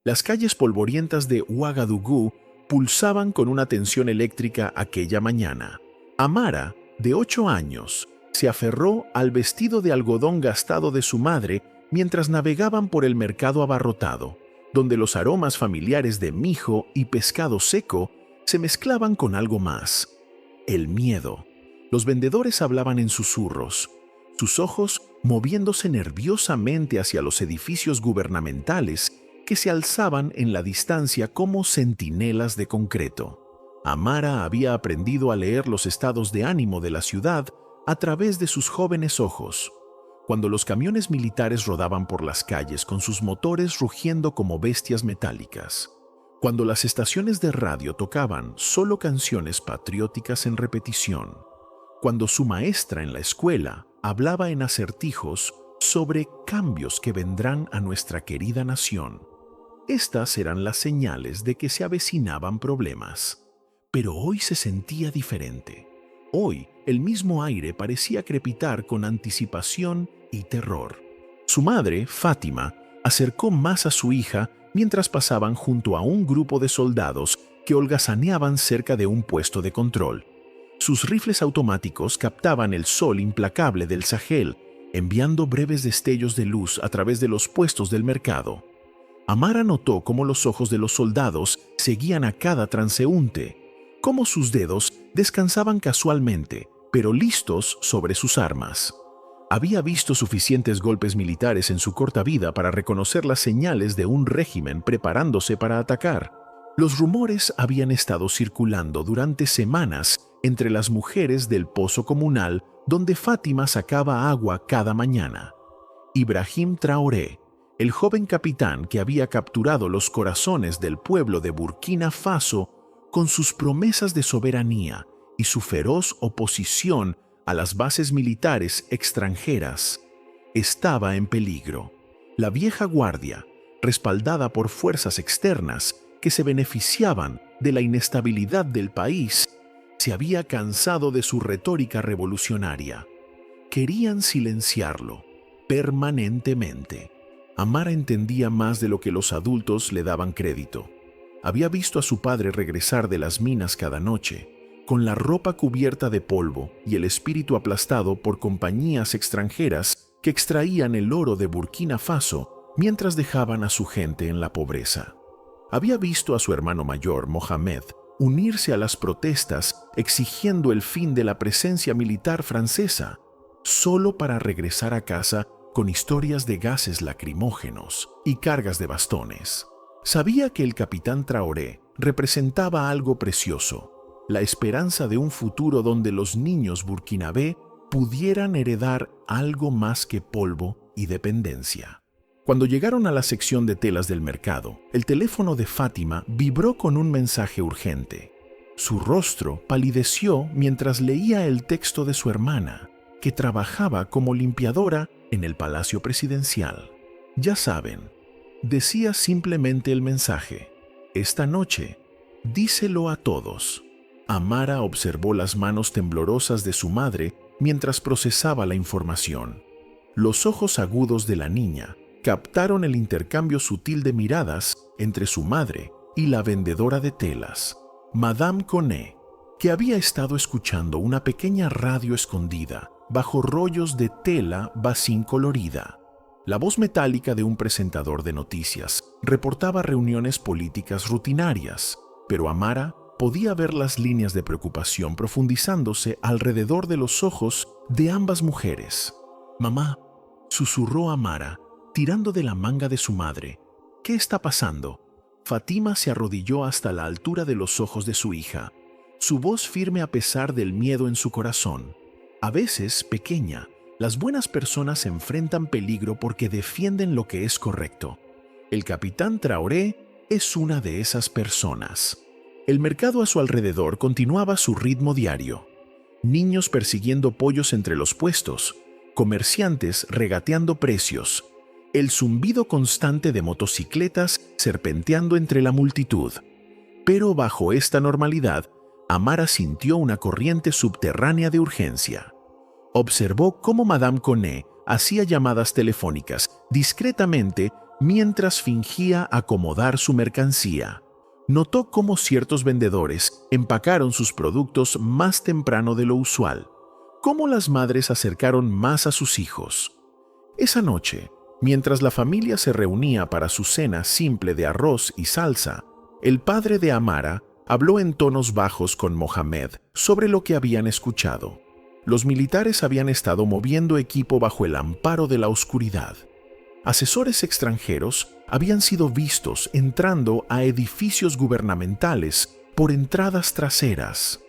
Las calles polvorientas de Ouagadougou pulsaban con una tensión eléctrica aquella mañana. Amara, de 8 años, se aferró al vestido de algodón gastado de su madre mientras navegaban por el mercado abarrotado, donde los aromas familiares de mijo y pescado seco se mezclaban con algo más: el miedo. Los vendedores hablaban en susurros, sus ojos moviéndose nerviosamente hacia los edificios gubernamentales que se alzaban en la distancia como centinelas de concreto. Amara había aprendido a leer los estados de ánimo de la ciudad a través de sus jóvenes ojos. Cuando los camiones militares rodaban por las calles con sus motores rugiendo como bestias metálicas. Cuando las estaciones de radio tocaban solo canciones patrióticas en repetición. Cuando su maestra en la escuela hablaba en acertijos sobre cambios que vendrán a nuestra querida nación. Estas eran las señales de que se avecinaban problemas. Pero hoy se sentía diferente. Hoy, el mismo aire parecía crepitar con anticipación y terror. Su madre, Fátima, acercó más a su hija mientras pasaban junto a un grupo de soldados que holgazaneaban cerca de un puesto de control. Sus rifles automáticos captaban el sol implacable del Sahel, enviando breves destellos de luz a través de los puestos del mercado. Amara notó cómo los ojos de los soldados seguían a cada transeúnte, cómo sus dedos descansaban casualmente, pero listos sobre sus armas. Había visto suficientes golpes militares en su corta vida para reconocer las señales de un régimen preparándose para atacar. Los rumores habían estado circulando durante semanas entre las mujeres del pozo comunal donde Fátima sacaba agua cada mañana. Ibrahim Traoré, el joven capitán que había capturado los corazones del pueblo de Burkina Faso con sus promesas de soberanía y su feroz oposición a las bases militares extranjeras, estaba en peligro. La vieja guardia, respaldada por fuerzas externas que se beneficiaban de la inestabilidad del país, se había cansado de su retórica revolucionaria. Querían silenciarlo permanentemente. Amara entendía más de lo que los adultos le daban crédito. Había visto a su padre regresar de las minas cada noche, con la ropa cubierta de polvo y el espíritu aplastado por compañías extranjeras que extraían el oro de Burkina Faso mientras dejaban a su gente en la pobreza. Había visto a su hermano mayor, Mohamed, unirse a las protestas exigiendo el fin de la presencia militar francesa, solo para regresar a casa con historias de gases lacrimógenos y cargas de bastones. Sabía que el capitán Traoré representaba algo precioso, la esperanza de un futuro donde los niños burkinabé pudieran heredar algo más que polvo y dependencia. Cuando llegaron a la sección de telas del mercado, el teléfono de Fátima vibró con un mensaje urgente. Su rostro palideció mientras leía el texto de su hermana, que trabajaba como limpiadora en el Palacio Presidencial. Ya saben, decía simplemente el mensaje: esta noche, díselo a todos. Amara observó las manos temblorosas de su madre mientras procesaba la información. Los ojos agudos de la niña captaron el intercambio sutil de miradas entre su madre y la vendedora de telas, Madame Coné, que había estado escuchando una pequeña radio escondida bajo rollos de tela bacín colorida. La voz metálica de un presentador de noticias reportaba reuniones políticas rutinarias, pero Amara podía ver las líneas de preocupación profundizándose alrededor de los ojos de ambas mujeres. «Mamá», susurró Amara, tirando de la manga de su madre. «¿Qué está pasando?». Fátima se arrodilló hasta la altura de los ojos de su hija, su voz firme a pesar del miedo en su corazón. A veces, pequeña, las buenas personas enfrentan peligro porque defienden lo que es correcto. El capitán Traoré es una de esas personas. El mercado a su alrededor continuaba su ritmo diario. Niños persiguiendo pollos entre los puestos, comerciantes regateando precios, el zumbido constante de motocicletas serpenteando entre la multitud. Pero bajo esta normalidad, Amara sintió una corriente subterránea de urgencia. Observó cómo Madame Coné hacía llamadas telefónicas discretamente mientras fingía acomodar su mercancía. Notó cómo ciertos vendedores empacaron sus productos más temprano de lo usual, cómo las madres acercaron más a sus hijos. Esa noche, mientras la familia se reunía para su cena simple de arroz y salsa, el padre de Amara habló en tonos bajos con Mohamed sobre lo que habían escuchado. Los militares habían estado moviendo equipo bajo el amparo de la oscuridad. Asesores extranjeros habían sido vistos entrando a edificios gubernamentales por entradas traseras.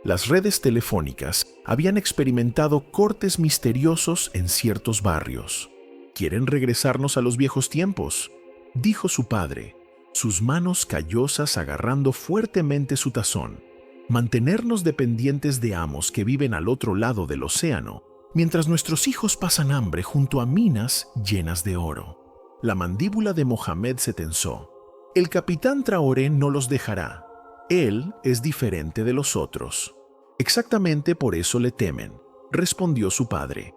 Las redes telefónicas habían experimentado cortes misteriosos en ciertos barrios. «¿Quieren regresarnos a los viejos tiempos?», dijo su padre, sus manos callosas agarrando fuertemente su tazón. «Mantenernos dependientes de amos que viven al otro lado del océano, mientras nuestros hijos pasan hambre junto a minas llenas de oro». La mandíbula de Mohamed se tensó. «El capitán Traoré no los dejará. Él es diferente de los otros». «Exactamente por eso le temen», respondió su padre.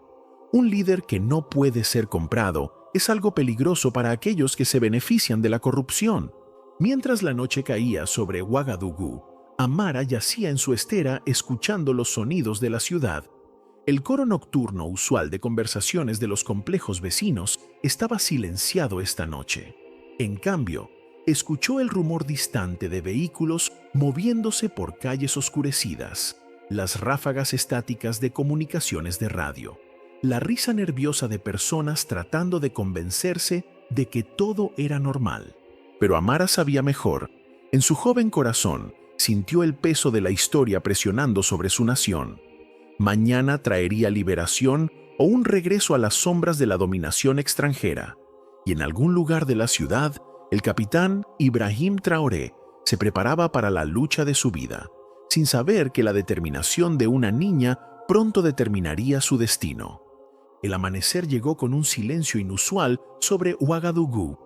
«Un líder que no puede ser comprado es algo peligroso para aquellos que se benefician de la corrupción». Mientras la noche caía sobre Ouagadougou, Amara yacía en su estera escuchando los sonidos de la ciudad. El coro nocturno usual de conversaciones de los complejos vecinos estaba silenciado esta noche. En cambio, escuchó el rumor distante de vehículos moviéndose por calles oscurecidas, las ráfagas estáticas de comunicaciones de radio, la risa nerviosa de personas tratando de convencerse de que todo era normal. Pero Amara sabía mejor. En su joven corazón sintió el peso de la historia presionando sobre su nación. Mañana traería liberación o un regreso a las sombras de la dominación extranjera. Y en algún lugar de la ciudad, el capitán Ibrahim Traoré se preparaba para la lucha de su vida, sin saber que la determinación de una niña pronto determinaría su destino. El amanecer llegó con un silencio inusual sobre Ouagadougou.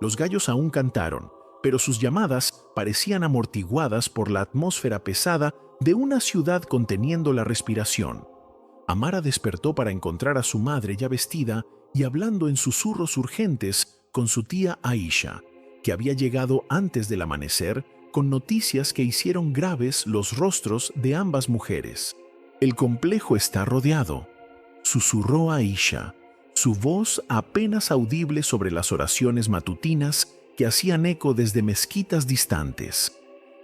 Los gallos aún cantaron, pero sus llamadas parecían amortiguadas por la atmósfera pesada de una ciudad conteniendo la respiración. Amara despertó para encontrar a su madre ya vestida y hablando en susurros urgentes con su tía Aisha, que había llegado antes del amanecer con noticias que hicieron graves los rostros de ambas mujeres. «El complejo está rodeado», susurró Aisha, su voz apenas audible sobre las oraciones matutinas que hacían eco desde mezquitas distantes.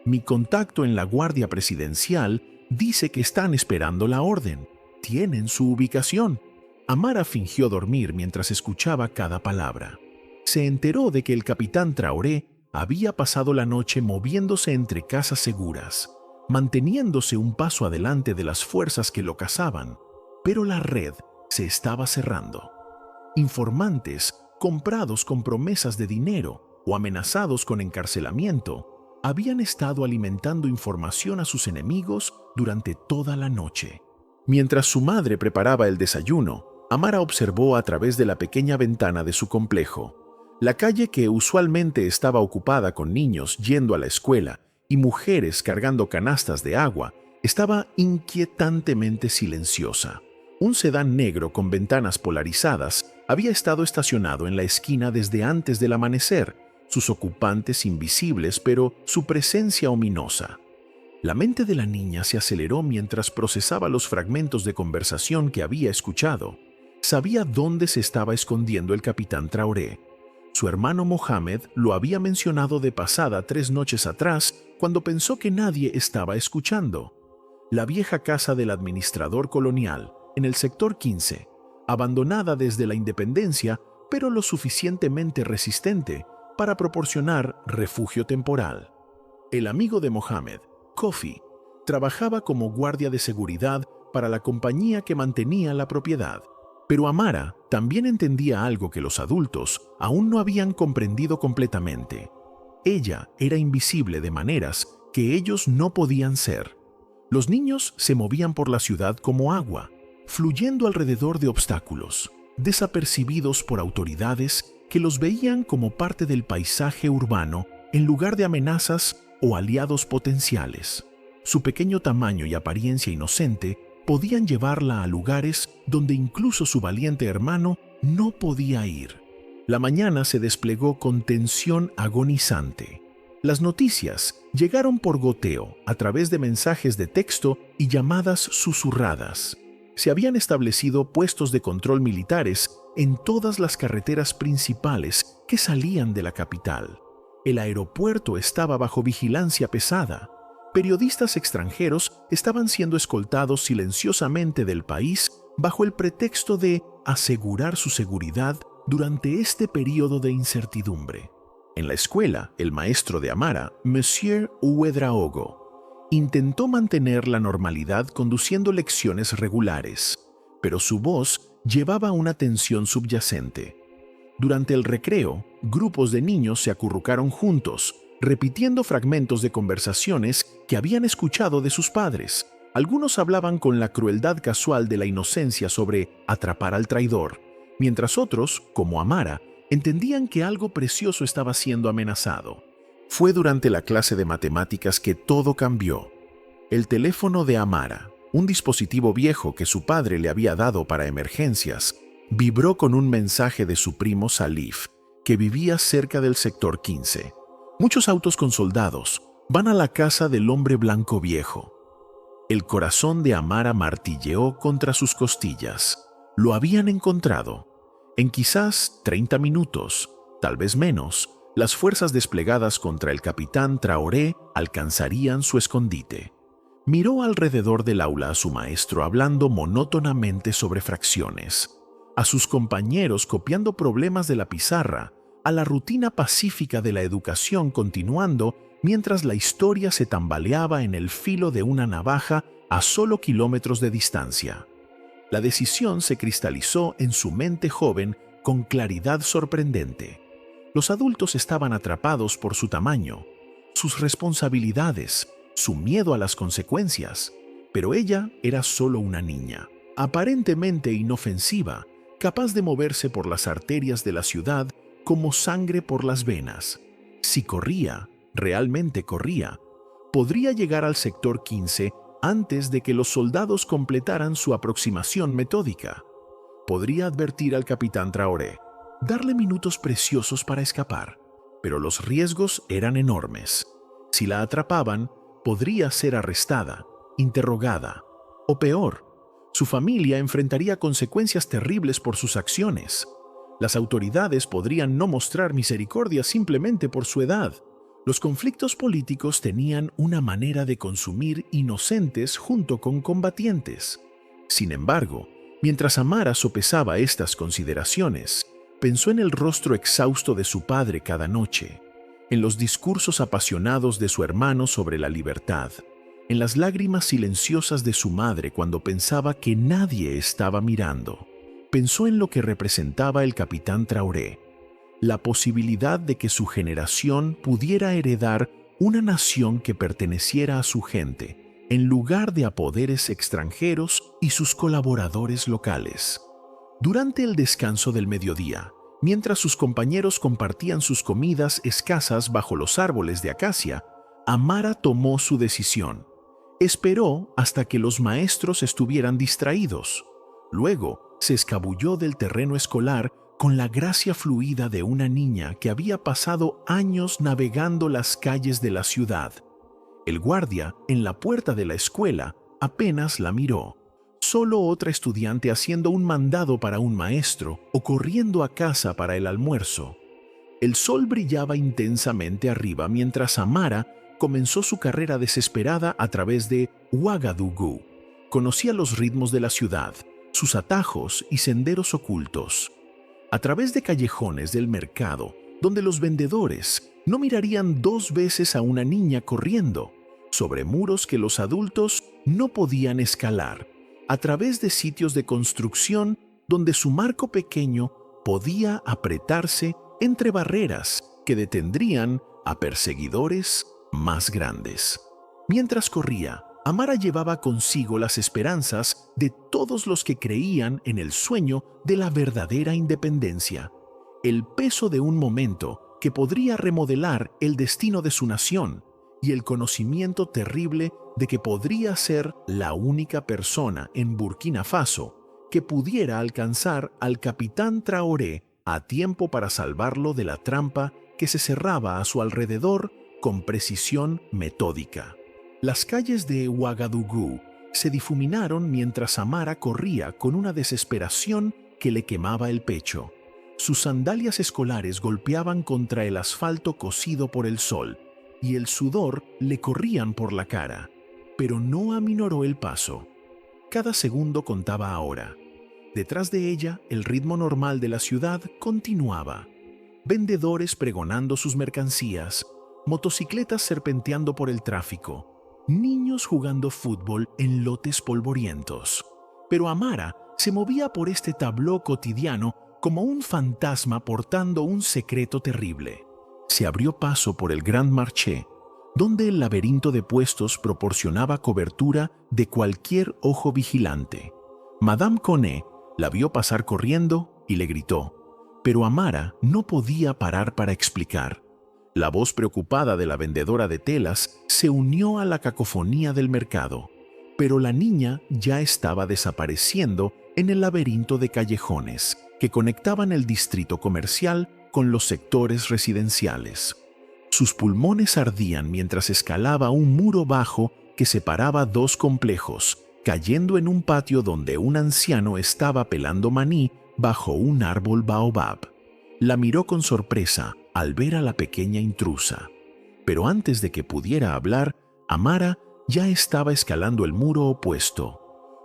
«Mi contacto en la Guardia Presidencial dice que están esperando la orden. Tienen su ubicación». Amara fingió dormir mientras escuchaba cada palabra. Se enteró de que el capitán Traoré había pasado la noche moviéndose entre casas seguras, manteniéndose un paso adelante de las fuerzas que lo cazaban, pero la red se estaba cerrando. Informantes, comprados con promesas de dinero o amenazados con encarcelamiento, habían estado alimentando información a sus enemigos durante toda la noche. Mientras su madre preparaba el desayuno, Amara observó a través de la pequeña ventana de su complejo. La calle, que usualmente estaba ocupada con niños yendo a la escuela y mujeres cargando canastas de agua, estaba inquietantemente silenciosa. Un sedán negro con ventanas polarizadas había estado estacionado en la esquina desde antes del amanecer, sus ocupantes invisibles, pero su presencia ominosa. La mente de la niña se aceleró mientras procesaba los fragmentos de conversación que había escuchado. Sabía dónde se estaba escondiendo el capitán Traoré. Su hermano Mohamed lo había mencionado de pasada 3 noches atrás cuando pensó que nadie estaba escuchando. La vieja casa del administrador colonial, en el sector 15, abandonada desde la independencia, pero lo suficientemente resistente para proporcionar refugio temporal. El amigo de Mohamed, Kofi, trabajaba como guardia de seguridad para la compañía que mantenía la propiedad. Pero Amara también entendía algo que los adultos aún no habían comprendido completamente. Ella era invisible de maneras que ellos no podían ser. Los niños se movían por la ciudad como agua, fluyendo alrededor de obstáculos, desapercibidos por autoridades que los veían como parte del paisaje urbano en lugar de amenazas o aliados potenciales. Su pequeño tamaño y apariencia inocente podían llevarla a lugares donde incluso su valiente hermano no podía ir. La mañana se desplegó con tensión agonizante. Las noticias llegaron por goteo a través de mensajes de texto y llamadas susurradas. Se habían establecido puestos de control militares en todas las carreteras principales que salían de la capital. El aeropuerto estaba bajo vigilancia pesada. Periodistas extranjeros estaban siendo escoltados silenciosamente del país bajo el pretexto de asegurar su seguridad durante este período de incertidumbre. En la escuela, el maestro de Amara, Monsieur Ouedraogo, intentó mantener la normalidad conduciendo lecciones regulares, pero su voz llevaba una tensión subyacente. Durante el recreo, grupos de niños se acurrucaron juntos, repitiendo fragmentos de conversaciones que habían escuchado de sus padres. Algunos hablaban con la crueldad casual de la inocencia sobre atrapar al traidor, mientras otros, como Amara, entendían que algo precioso estaba siendo amenazado. Fue durante la clase de matemáticas que todo cambió. El teléfono de Amara, un dispositivo viejo que su padre le había dado para emergencias, vibró con un mensaje de su primo Salif, que vivía cerca del sector 15. Muchos autos con soldados van a la casa del hombre blanco viejo. El corazón de Amara martilleó contra sus costillas. Lo habían encontrado. En quizás 30 minutos, tal vez menos, las fuerzas desplegadas contra el capitán Traoré alcanzarían su escondite. Miró alrededor del aula a su maestro hablando monótonamente sobre fracciones, a sus compañeros copiando problemas de la pizarra, a la rutina pacífica de la educación continuando mientras la historia se tambaleaba en el filo de una navaja a solo kilómetros de distancia. La decisión se cristalizó en su mente joven con claridad sorprendente. Los adultos estaban atrapados por su tamaño, sus responsabilidades, su miedo a las consecuencias, pero ella era solo una niña, aparentemente inofensiva, capaz de moverse por las arterias de la ciudad como sangre por las venas. Si corría, realmente corría, podría llegar al sector 15 antes de que los soldados completaran su aproximación metódica. Podría advertir al capitán Traoré, darle minutos preciosos para escapar, pero los riesgos eran enormes. Si la atrapaban, podría ser arrestada, interrogada, o peor, su familia enfrentaría consecuencias terribles por sus acciones. Las autoridades podrían no mostrar misericordia simplemente por su edad. Los conflictos políticos tenían una manera de consumir inocentes junto con combatientes. Sin embargo, mientras Amara sopesaba estas consideraciones, pensó en el rostro exhausto de su padre cada noche, en los discursos apasionados de su hermano sobre la libertad, en las lágrimas silenciosas de su madre cuando pensaba que nadie estaba mirando. Pensó en lo que representaba el capitán Traoré, la posibilidad de que su generación pudiera heredar una nación que perteneciera a su gente, en lugar de a poderes extranjeros y sus colaboradores locales. Durante el descanso del mediodía, mientras sus compañeros compartían sus comidas escasas bajo los árboles de acacia, Amara tomó su decisión. Esperó hasta que los maestros estuvieran distraídos. Luego, se escabulló del terreno escolar con la gracia fluida de una niña que había pasado años navegando las calles de la ciudad. El guardia, en la puerta de la escuela, apenas la miró. Solo otra estudiante haciendo un mandado para un maestro o corriendo a casa para el almuerzo. El sol brillaba intensamente arriba mientras Amara comenzó su carrera desesperada a través de Ouagadougou. Conocía los ritmos de la ciudad, sus atajos y senderos ocultos. A través de callejones del mercado, donde los vendedores no mirarían dos veces a una niña corriendo, sobre muros que los adultos no podían escalar, a través de sitios de construcción donde su marco pequeño podía apretarse entre barreras que detendrían a perseguidores más grandes. Mientras corría, Amara llevaba consigo las esperanzas de todos los que creían en el sueño de la verdadera independencia, el peso de un momento que podría remodelar el destino de su nación y el conocimiento terrible de que podría ser la única persona en Burkina Faso que pudiera alcanzar al capitán Traoré a tiempo para salvarlo de la trampa que se cerraba a su alrededor con precisión metódica. Las calles de Ouagadougou se difuminaron mientras Amara corría con una desesperación que le quemaba el pecho. Sus sandalias escolares golpeaban contra el asfalto cocido por el sol, y el sudor le corrían por la cara, pero no aminoró el paso. Cada segundo contaba ahora. Detrás de ella, el ritmo normal de la ciudad continuaba. Vendedores pregonando sus mercancías, motocicletas serpenteando por el tráfico, niños jugando fútbol en lotes polvorientos. Pero Amara se movía por este tabló cotidiano como un fantasma portando un secreto terrible. Se abrió paso por el Grand Marché, donde el laberinto de puestos proporcionaba cobertura de cualquier ojo vigilante. Madame Conet la vio pasar corriendo y le gritó, pero Amara no podía parar para explicar. La voz preocupada de la vendedora de telas se unió a la cacofonía del mercado, pero la niña ya estaba desapareciendo en el laberinto de callejones que conectaban el distrito comercial con los sectores residenciales. Sus pulmones ardían mientras escalaba un muro bajo que separaba dos complejos, cayendo en un patio donde un anciano estaba pelando maní bajo un árbol baobab. La miró con sorpresa al ver a la pequeña intrusa. Pero antes de que pudiera hablar, Amara ya estaba escalando el muro opuesto,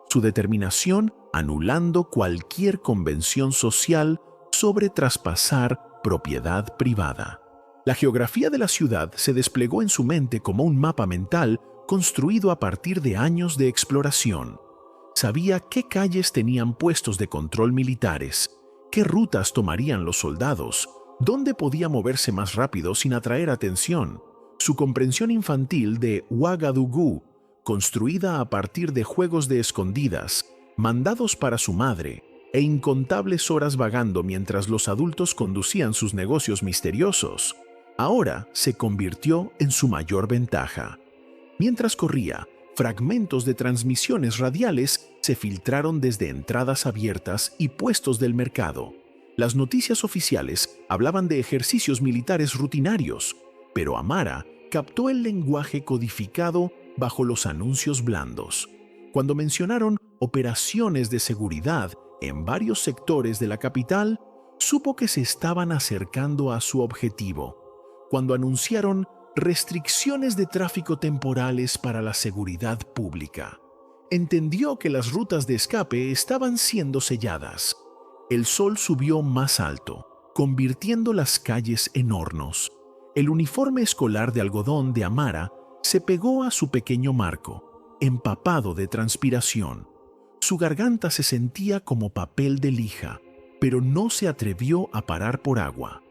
su determinación anulando cualquier convención social sobre traspasar propiedad privada. La geografía de la ciudad se desplegó en su mente como un mapa mental construido a partir de años de exploración. Sabía qué calles tenían puestos de control militares, qué rutas tomarían los soldados, dónde podía moverse más rápido sin atraer atención. Su comprensión infantil de Ouagadougou, construida a partir de juegos de escondidas, mandados para su madre, e incontables horas vagando mientras los adultos conducían sus negocios misteriosos, ahora se convirtió en su mayor ventaja. Mientras corría, fragmentos de transmisiones radiales se filtraron desde entradas abiertas y puestos del mercado. Las noticias oficiales hablaban de ejercicios militares rutinarios, pero Amara captó el lenguaje codificado bajo los anuncios blandos. Cuando mencionaron operaciones de seguridad en varios sectores de la capital, supo que se estaban acercando a su objetivo. Cuando anunciaron restricciones de tráfico temporales para la seguridad pública, entendió que las rutas de escape estaban siendo selladas. El sol subió más alto, convirtiendo las calles en hornos. El uniforme escolar de algodón de Amara se pegó a su pequeño marco, empapado de transpiración. Su garganta se sentía como papel de lija, pero no se atrevió a parar por agua.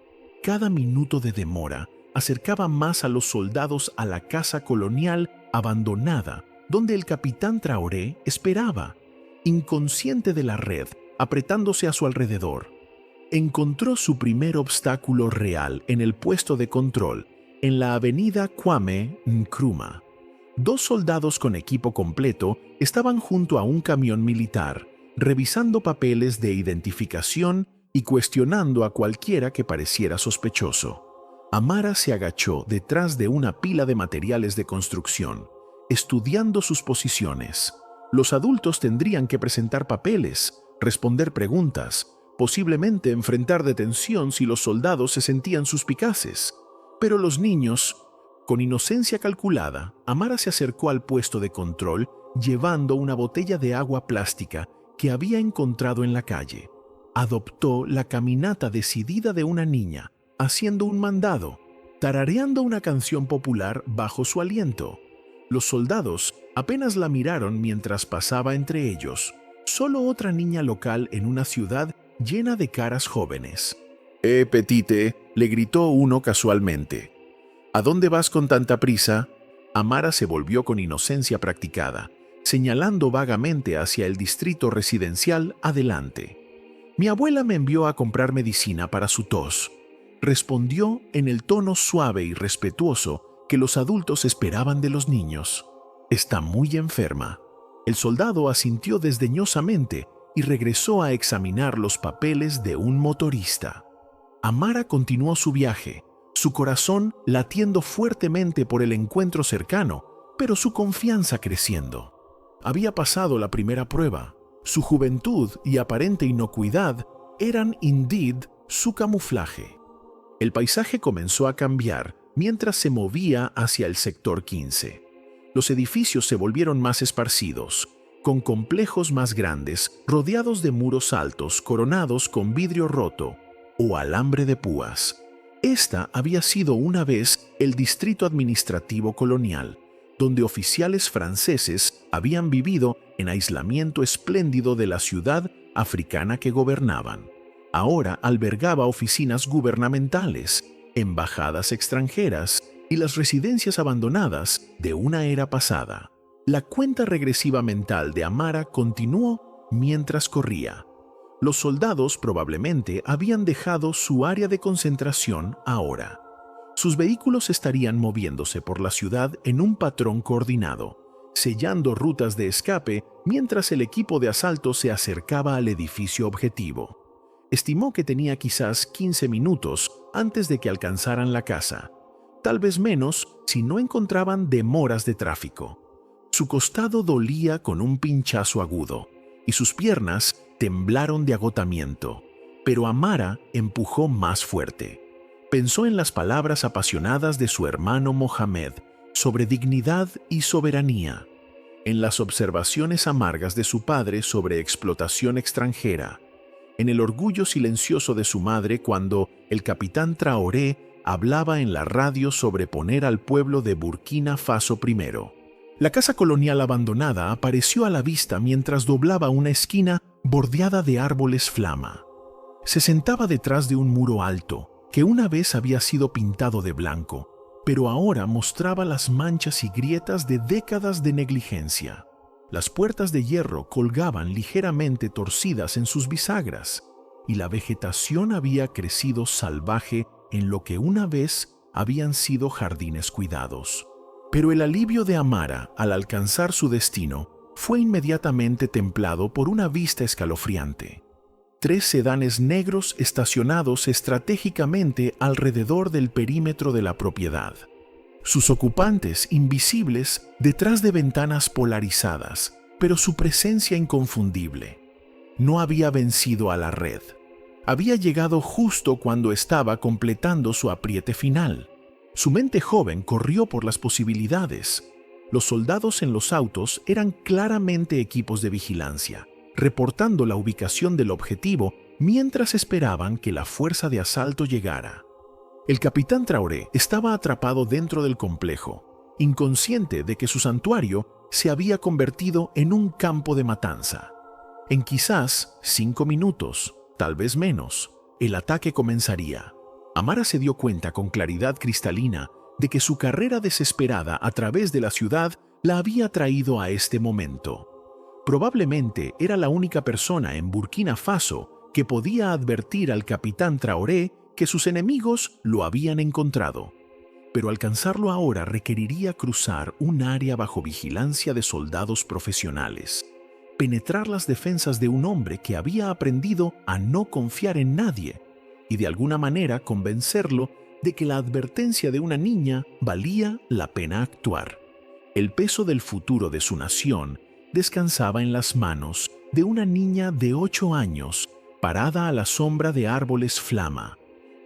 Cada minuto de demora acercaba más a los soldados a la casa colonial abandonada, donde el capitán Traoré esperaba, inconsciente de la red, apretándose a su alrededor. Encontró su primer obstáculo real en el puesto de control, en la avenida Kwame Nkrumah. Dos soldados con equipo completo estaban junto a un camión militar, revisando papeles de identificación y cuestionando a cualquiera que pareciera sospechoso. Amara se agachó detrás de una pila de materiales de construcción, estudiando sus posiciones. Los adultos tendrían que presentar papeles, responder preguntas, posiblemente enfrentar detención si los soldados se sentían suspicaces. Pero los niños, con inocencia calculada, Amara se acercó al puesto de control llevando una botella de agua plástica que había encontrado en la calle. Adoptó la caminata decidida de una niña, haciendo un mandado, tarareando una canción popular bajo su aliento. Los soldados apenas la miraron mientras pasaba entre ellos, solo otra niña local en una ciudad llena de caras jóvenes. Petite», le gritó uno casualmente. «¿A dónde vas con tanta prisa?» Amara se volvió con inocencia practicada, señalando vagamente hacia el distrito residencial adelante. «Mi abuela me envió a comprar medicina para su tos», respondió en el tono suave y respetuoso que los adultos esperaban de los niños. «Está muy enferma». El soldado asintió desdeñosamente y regresó a examinar los papeles de un motorista. Amara continuó su viaje, su corazón latiendo fuertemente por el encuentro cercano, pero su confianza creciendo. Había pasado la primera prueba. Su juventud y aparente inocuidad eran indeed su camuflaje. El paisaje comenzó a cambiar mientras se movía hacia el sector 15. Los edificios se volvieron más esparcidos, con complejos más grandes, rodeados de muros altos, coronados con vidrio roto o alambre de púas. Esta había sido una vez el distrito administrativo colonial, donde oficiales franceses habían vivido en aislamiento espléndido de la ciudad africana que gobernaban. Ahora albergaba oficinas gubernamentales, embajadas extranjeras y las residencias abandonadas de una era pasada. La cuenta regresiva mental de Amara continuó mientras corría. Los soldados probablemente habían dejado su área de concentración ahora. Sus vehículos estarían moviéndose por la ciudad en un patrón coordinado, sellando rutas de escape mientras el equipo de asalto se acercaba al edificio objetivo. Estimó que tenía quizás 15 minutos antes de que alcanzaran la casa, tal vez menos si no encontraban demoras de tráfico. Su costado dolía con un pinchazo agudo y sus piernas temblaron de agotamiento, pero Amara empujó más fuerte. Pensó en las palabras apasionadas de su hermano Mohamed sobre dignidad y soberanía, en las observaciones amargas de su padre sobre explotación extranjera, en el orgullo silencioso de su madre cuando el capitán Traoré hablaba en la radio sobre poner al pueblo de Burkina Faso primero. La casa colonial abandonada apareció a la vista mientras doblaba una esquina bordeada de árboles flama. Se sentaba detrás de un muro alto, que una vez había sido pintado de blanco, pero ahora mostraba las manchas y grietas de décadas de negligencia. Las puertas de hierro colgaban ligeramente torcidas en sus bisagras, y la vegetación había crecido salvaje en lo que una vez habían sido jardines cuidados. Pero el alivio de Amara al alcanzar su destino fue inmediatamente templado por una vista escalofriante. 3 sedanes negros estacionados estratégicamente alrededor del perímetro de la propiedad. Sus ocupantes invisibles detrás de ventanas polarizadas, pero su presencia inconfundible. No había vencido a la red. Había llegado justo cuando estaba completando su apriete final. Su mente joven corrió por las posibilidades. Los soldados en los autos eran claramente equipos de vigilancia, reportando la ubicación del objetivo mientras esperaban que la fuerza de asalto llegara. El capitán Traoré estaba atrapado dentro del complejo, inconsciente de que su santuario se había convertido en un campo de matanza. En quizás 5 minutos, tal vez menos, el ataque comenzaría. Amara se dio cuenta con claridad cristalina de que su carrera desesperada a través de la ciudad la había traído a este momento. Probablemente era la única persona en Burkina Faso que podía advertir al capitán Traoré que sus enemigos lo habían encontrado. Pero alcanzarlo ahora requeriría cruzar un área bajo vigilancia de soldados profesionales, penetrar las defensas de un hombre que había aprendido a no confiar en nadie y de alguna manera convencerlo de que la advertencia de una niña valía la pena actuar. El peso del futuro de su nación descansaba en las manos de una niña de 8 años parada a la sombra de árboles flama,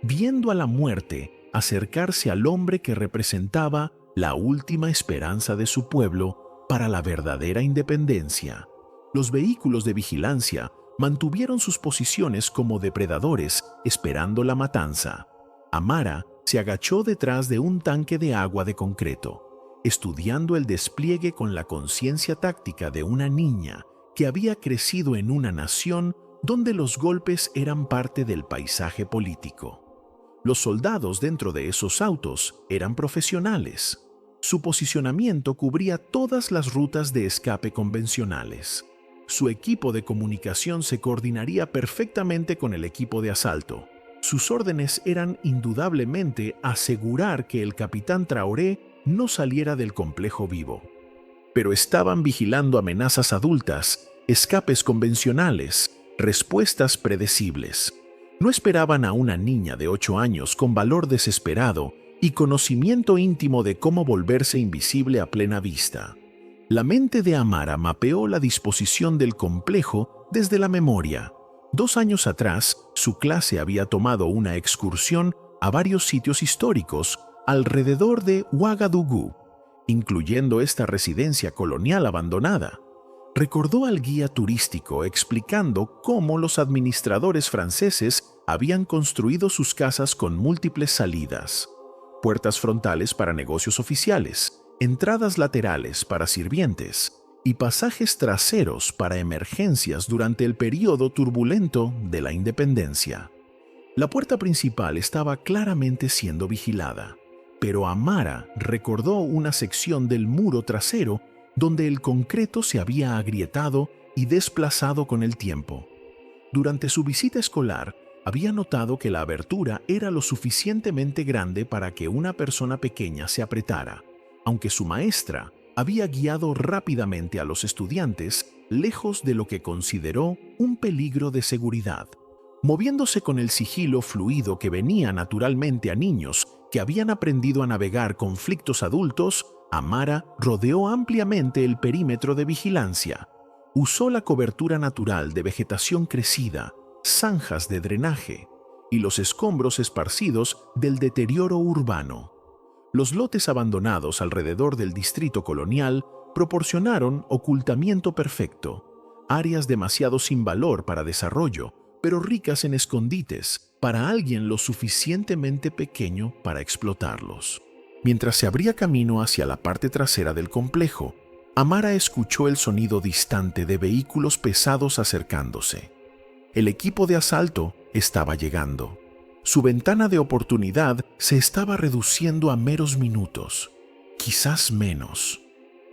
viendo a la muerte acercarse al hombre que representaba la última esperanza de su pueblo para la verdadera independencia. Los vehículos de vigilancia mantuvieron sus posiciones como depredadores esperando la matanza. Amara se agachó detrás de un tanque de agua de concreto, estudiando el despliegue con la conciencia táctica de una niña que había crecido en una nación donde los golpes eran parte del paisaje político. Los soldados dentro de esos autos eran profesionales. Su posicionamiento cubría todas las rutas de escape convencionales. Su equipo de comunicación se coordinaría perfectamente con el equipo de asalto. Sus órdenes eran indudablemente asegurar que el capitán Traoré no saliera del complejo vivo. Pero estaban vigilando amenazas adultas escapes convencionales, respuestas predecibles. No esperaban a una niña de 8 años con valor desesperado y conocimiento íntimo de cómo volverse invisible a plena vista. La mente de Amara mapeó la disposición del complejo desde la memoria. 2 años atrás, su clase había tomado una excursión a varios sitios históricos alrededor de Ouagadougou, incluyendo esta residencia colonial abandonada. Recordó al guía turístico explicando cómo los administradores franceses habían construido sus casas con múltiples salidas, puertas frontales para negocios oficiales, entradas laterales para sirvientes y pasajes traseros para emergencias durante el período turbulento de la independencia. La puerta principal estaba claramente siendo vigilada, pero Amara recordó una sección del muro trasero donde el concreto se había agrietado y desplazado con el tiempo. Durante su visita escolar, había notado que la abertura era lo suficientemente grande para que una persona pequeña se apretara, aunque su maestra había guiado rápidamente a los estudiantes lejos de lo que consideró un peligro de seguridad. Moviéndose con el sigilo fluido que venía naturalmente a niños que habían aprendido a navegar conflictos adultos, Amara rodeó ampliamente el perímetro de vigilancia. Usó la cobertura natural de vegetación crecida, zanjas de drenaje y los escombros esparcidos del deterioro urbano. Los lotes abandonados alrededor del distrito colonial proporcionaron ocultamiento perfecto, áreas demasiado sin valor para desarrollo, pero ricas en escondites para alguien lo suficientemente pequeño para explotarlos. Mientras se abría camino hacia la parte trasera del complejo, Amara escuchó el sonido distante de vehículos pesados acercándose. El equipo de asalto estaba llegando. Su ventana de oportunidad se estaba reduciendo a meros minutos, quizás menos.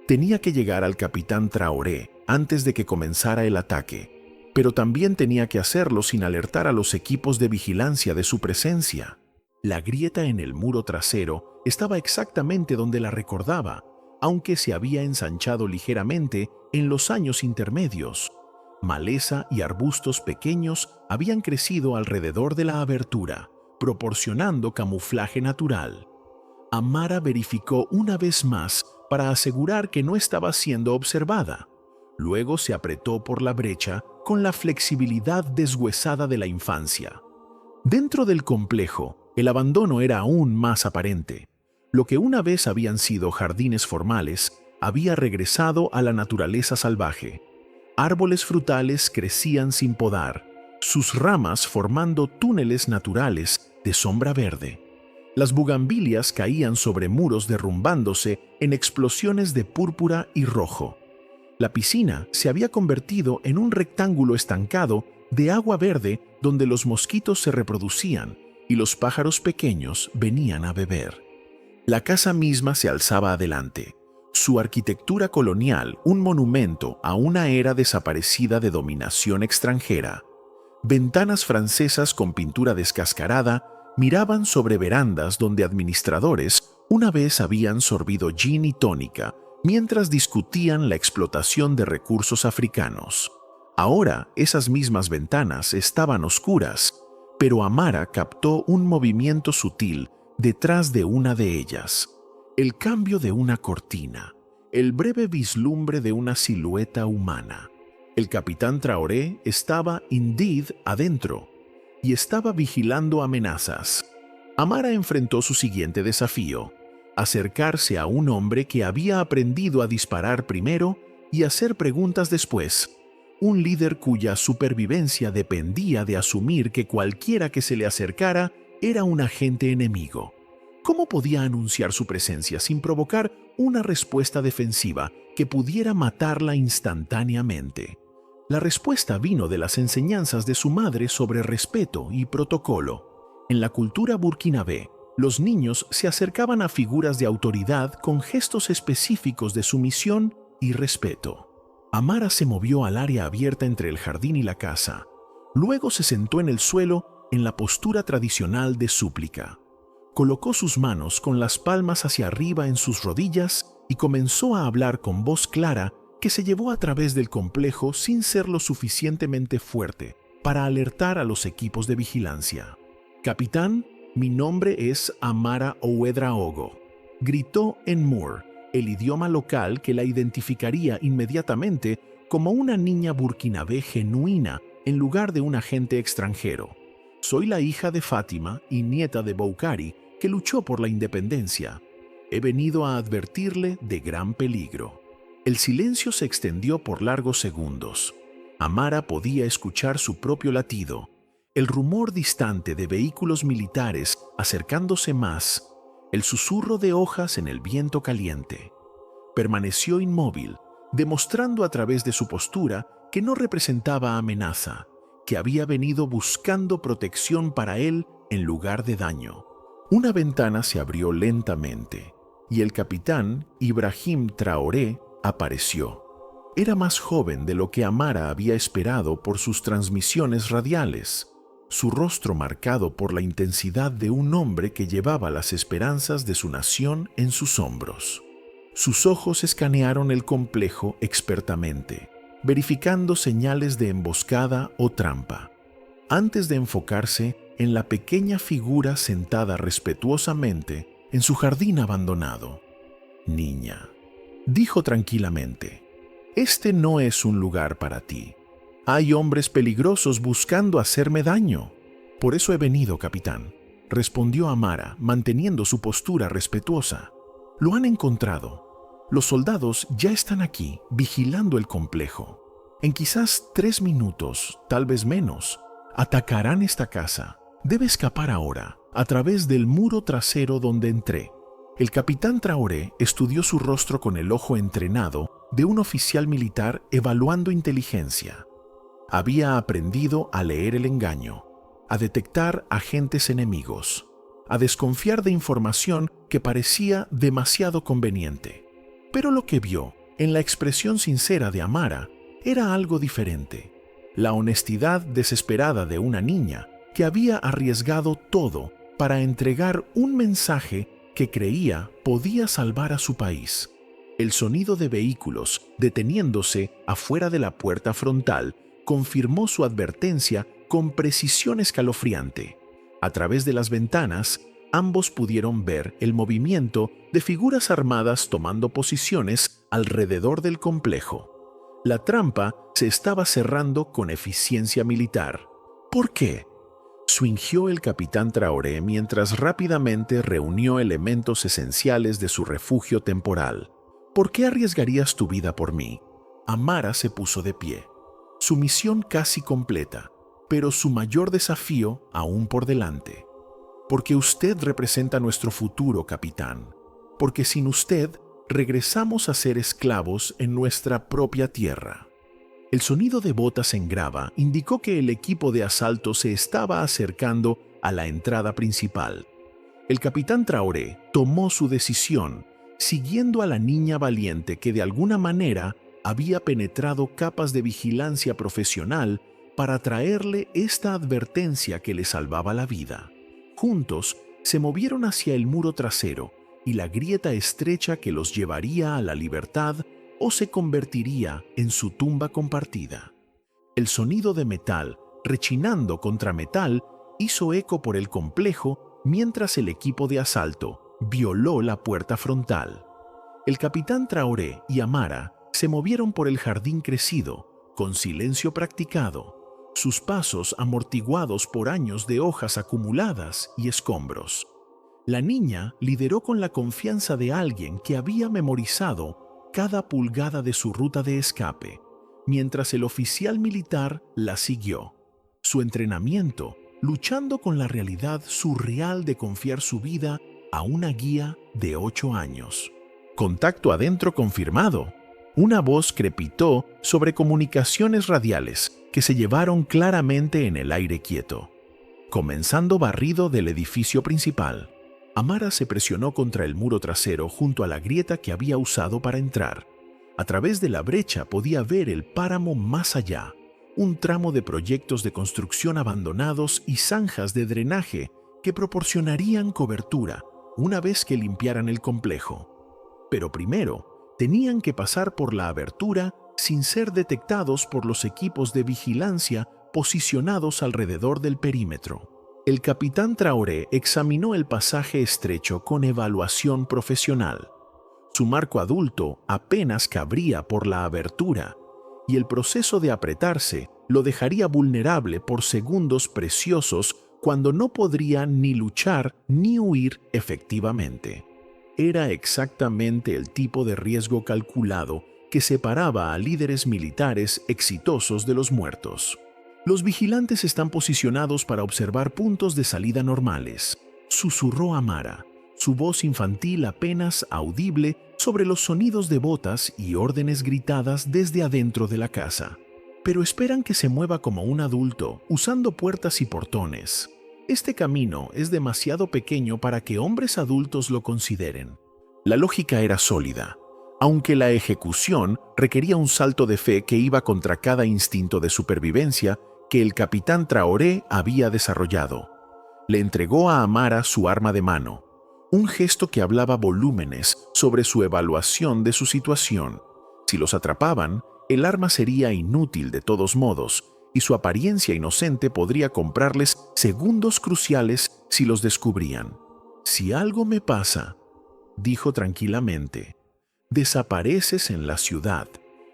Tenía que llegar al capitán Traoré antes de que comenzara el ataque, pero también tenía que hacerlo sin alertar a los equipos de vigilancia de su presencia. La grieta en el muro trasero estaba exactamente donde la recordaba, aunque se había ensanchado ligeramente en los años intermedios. Maleza y arbustos pequeños habían crecido alrededor de la abertura, proporcionando camuflaje natural. Amara verificó una vez más para asegurar que no estaba siendo observada. Luego se apretó por la brecha con la flexibilidad deshuesada de la infancia. Dentro del complejo, el abandono era aún más aparente. Lo que una vez habían sido jardines formales había regresado a la naturaleza salvaje. Árboles frutales crecían sin podar, sus ramas formando túneles naturales de sombra verde. Las bugambilias caían sobre muros derrumbándose en explosiones de púrpura y rojo. La piscina se había convertido en un rectángulo estancado de agua verde donde los mosquitos se reproducían y los pájaros pequeños venían a beber. La casa misma se alzaba adelante, su arquitectura colonial un monumento a una era desaparecida de dominación extranjera. Ventanas francesas con pintura descascarada miraban sobre verandas donde administradores una vez habían sorbido gin y tónica mientras discutían la explotación de recursos africanos. Ahora esas mismas ventanas estaban oscuras, pero Amara captó un movimiento sutil detrás de una de ellas. El cambio de una cortina, el breve vislumbre de una silueta humana. El capitán Traoré estaba indeed adentro y estaba vigilando amenazas. Amara enfrentó su siguiente desafío: acercarse a un hombre que había aprendido a disparar primero y hacer preguntas después. Un líder cuya supervivencia dependía de asumir que cualquiera que se le acercara era un agente enemigo. ¿Cómo podía anunciar su presencia sin provocar una respuesta defensiva que pudiera matarla instantáneamente? La respuesta vino de las enseñanzas de su madre sobre respeto y protocolo. En la cultura burkinabé, los niños se acercaban a figuras de autoridad con gestos específicos de sumisión y respeto. Amara se movió al área abierta entre el jardín y la casa. Luego se sentó en el suelo en la postura tradicional de súplica. Colocó sus manos con las palmas hacia arriba en sus rodillas y comenzó a hablar con voz clara que se llevó a través del complejo sin ser lo suficientemente fuerte para alertar a los equipos de vigilancia. «Capitán, mi nombre es Amara Ouedraogo», gritó en Moor, el idioma local que la identificaría inmediatamente como una niña burkinabé genuina en lugar de un agente extranjero. «Soy la hija de Fátima y nieta de Boukari, que luchó por la independencia. He venido a advertirle de gran peligro». El silencio se extendió por largos segundos. Amara podía escuchar su propio latido, el rumor distante de vehículos militares acercándose más, el susurro de hojas en el viento caliente. Permaneció inmóvil, demostrando a través de su postura que no representaba amenaza, que había venido buscando protección para él en lugar de daño. Una ventana se abrió lentamente y el capitán Ibrahim Traoré apareció. Era más joven de lo que Amara había esperado por sus transmisiones radiales, su rostro marcado por la intensidad de un hombre que llevaba las esperanzas de su nación en sus hombros. Sus ojos escanearon el complejo expertamente, verificando señales de emboscada o trampa, antes de enfocarse en la pequeña figura sentada respetuosamente en su jardín abandonado. «Niña», dijo tranquilamente, «este no es un lugar para ti. Hay hombres peligrosos buscando hacerme daño». «Por eso he venido, capitán», respondió Amara, manteniendo su postura respetuosa. «Lo han encontrado. Los soldados ya están aquí, vigilando el complejo. En quizás 3 minutos, tal vez menos, atacarán esta casa. Debe escapar ahora, a través del muro trasero donde entré». El capitán Traoré estudió su rostro con el ojo entrenado de un oficial militar evaluando inteligencia. Había aprendido a leer el engaño, a detectar agentes enemigos, a desconfiar de información que parecía demasiado conveniente. Pero lo que vio en la expresión sincera de Amara era algo diferente. La honestidad desesperada de una niña que había arriesgado todo para entregar un mensaje que creía podía salvar a su país. El sonido de vehículos deteniéndose afuera de la puerta frontal confirmó su advertencia con precisión escalofriante. A través de las ventanas, ambos pudieron ver el movimiento de figuras armadas tomando posiciones alrededor del complejo. La trampa se estaba cerrando con eficiencia militar. ¿Por qué?, swingió el capitán Traoré mientras rápidamente reunió elementos esenciales de su refugio temporal. «¿Por qué arriesgarías tu vida por mí?». Amara se puso de pie. Su misión casi completa, pero su mayor desafío aún por delante. «Porque usted representa nuestro futuro, capitán. Porque sin usted regresamos a ser esclavos en nuestra propia tierra». El sonido de botas en grava indicó que el equipo de asalto se estaba acercando a la entrada principal. El capitán Traoré tomó su decisión, siguiendo a la niña valiente que de alguna manera había penetrado capas de vigilancia profesional para traerle esta advertencia que le salvaba la vida. Juntos se movieron hacia el muro trasero y la grieta estrecha que los llevaría a la libertad o se convertiría en su tumba compartida. El sonido de metal rechinando contra metal hizo eco por el complejo mientras el equipo de asalto violó la puerta frontal. El capitán Traoré y Amara se movieron por el jardín crecido, con silencio practicado, sus pasos amortiguados por años de hojas acumuladas y escombros. La niña lideró con la confianza de alguien que había memorizado cada pulgada de su ruta de escape, mientras el oficial militar la siguió. Su entrenamiento, luchando con la realidad surreal de confiar su vida a una guía de 8 años. «Contacto adentro confirmado». Una voz crepitó sobre comunicaciones radiales que se llevaron claramente en el aire quieto. Comenzando barrido del edificio principal. Amara se presionó contra el muro trasero junto a la grieta que había usado para entrar. A través de la brecha podía ver el páramo más allá, un tramo de proyectos de construcción abandonados y zanjas de drenaje que proporcionarían cobertura una vez que limpiaran el complejo. Pero primero, Tenían que pasar por la abertura sin ser detectados por los equipos de vigilancia posicionados alrededor del perímetro. El capitán Traoré examinó el pasaje estrecho con evaluación profesional. Su marco adulto apenas cabría por la abertura, y el proceso de apretarse lo dejaría vulnerable por segundos preciosos cuando no podría ni luchar ni huir efectivamente. Era exactamente el tipo de riesgo calculado que separaba a líderes militares exitosos de los muertos. Los vigilantes están posicionados para observar puntos de salida normales, susurró Amara, su voz infantil apenas audible sobre los sonidos de botas y órdenes gritadas desde adentro de la casa. Pero esperan que se mueva como un adulto, usando puertas y portones. Este camino es demasiado pequeño para que hombres adultos lo consideren. La lógica era sólida, aunque la ejecución requería un salto de fe que iba contra cada instinto de supervivencia que el capitán Traoré había desarrollado. Le entregó a Amara su arma de mano, un gesto que hablaba volúmenes sobre su evaluación de su situación. Si los atrapaban, el arma sería inútil de todos modos, y su apariencia inocente podría comprarles segundos cruciales si los descubrían. «Si algo me pasa», dijo tranquilamente, «desapareces en la ciudad.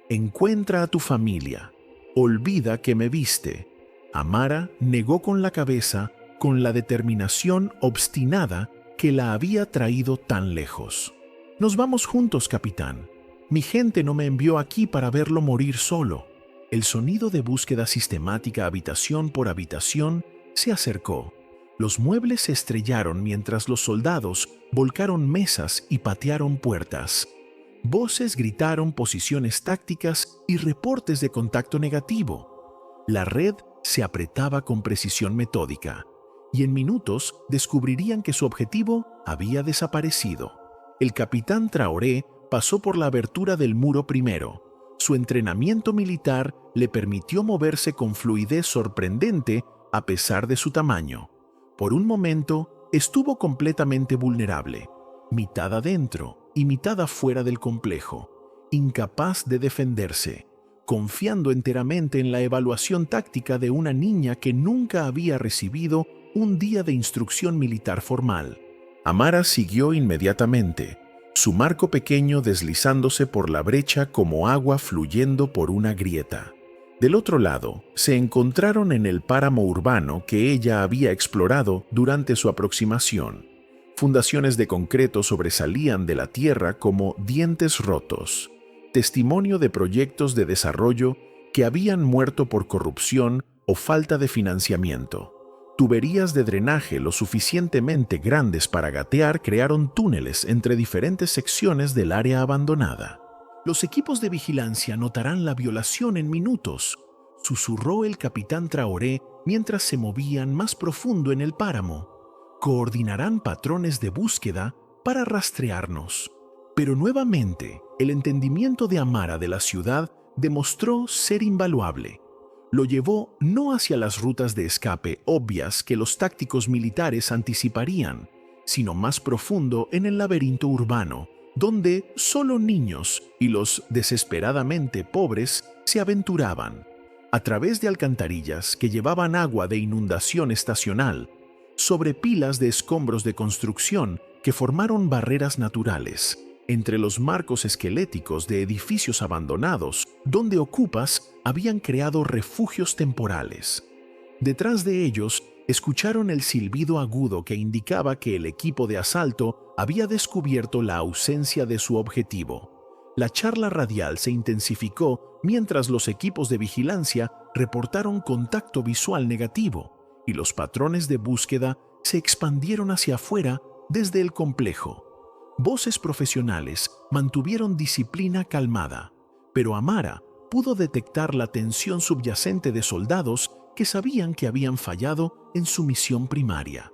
Encuentra a tu familia. Olvida que me viste». Amara negó con la cabeza, con la determinación obstinada que la había traído tan lejos. «Nos vamos juntos, capitán. Mi gente no me envió aquí para verlo morir solo». El sonido de búsqueda sistemática habitación por habitación se acercó. Los muebles se estrellaron mientras los soldados volcaron mesas y patearon puertas. Voces gritaron posiciones tácticas y reportes de contacto negativo. La red se apretaba con precisión metódica, y en minutos descubrirían que su objetivo había desaparecido. El capitán Traoré pasó por la abertura del muro primero. Su entrenamiento militar le permitió moverse con fluidez sorprendente a pesar de su tamaño. Por un momento estuvo completamente vulnerable, mitad adentro y mitad afuera del complejo, incapaz de defenderse, confiando enteramente en la evaluación táctica de una niña que nunca había recibido un día de instrucción militar formal. Amara siguió inmediatamente, su marco pequeño deslizándose por la brecha como agua fluyendo por una grieta. Del otro lado, se encontraron en el páramo urbano que ella había explorado durante su aproximación. Fundaciones de concreto sobresalían de la tierra como dientes rotos, testimonio de proyectos de desarrollo que habían muerto por corrupción o falta de financiamiento. Tuberías de drenaje lo suficientemente grandes para gatear crearon túneles entre diferentes secciones del área abandonada. «Los equipos de vigilancia notarán la violación en minutos», susurró el capitán Traoré mientras se movían más profundo en el páramo. «Coordinarán patrones de búsqueda para rastrearnos». Pero nuevamente, el entendimiento de Amara de la ciudad demostró ser invaluable. Lo llevó no hacia las rutas de escape obvias que los tácticos militares anticiparían, sino más profundo en el laberinto urbano, donde solo niños y los desesperadamente pobres se aventuraban. A través de alcantarillas que llevaban agua de inundación estacional, sobre pilas de escombros de construcción que formaron barreras naturales, entre los marcos esqueléticos de edificios abandonados, donde ocupas habían creado refugios temporales. Detrás de ellos, escucharon el silbido agudo que indicaba que el equipo de asalto había descubierto la ausencia de su objetivo. La charla radial se intensificó mientras los equipos de vigilancia reportaron contacto visual negativo y los patrones de búsqueda se expandieron hacia afuera desde el complejo. Voces profesionales mantuvieron disciplina calmada, pero Amara pudo detectar la tensión subyacente de soldados que sabían que habían fallado en su misión primaria.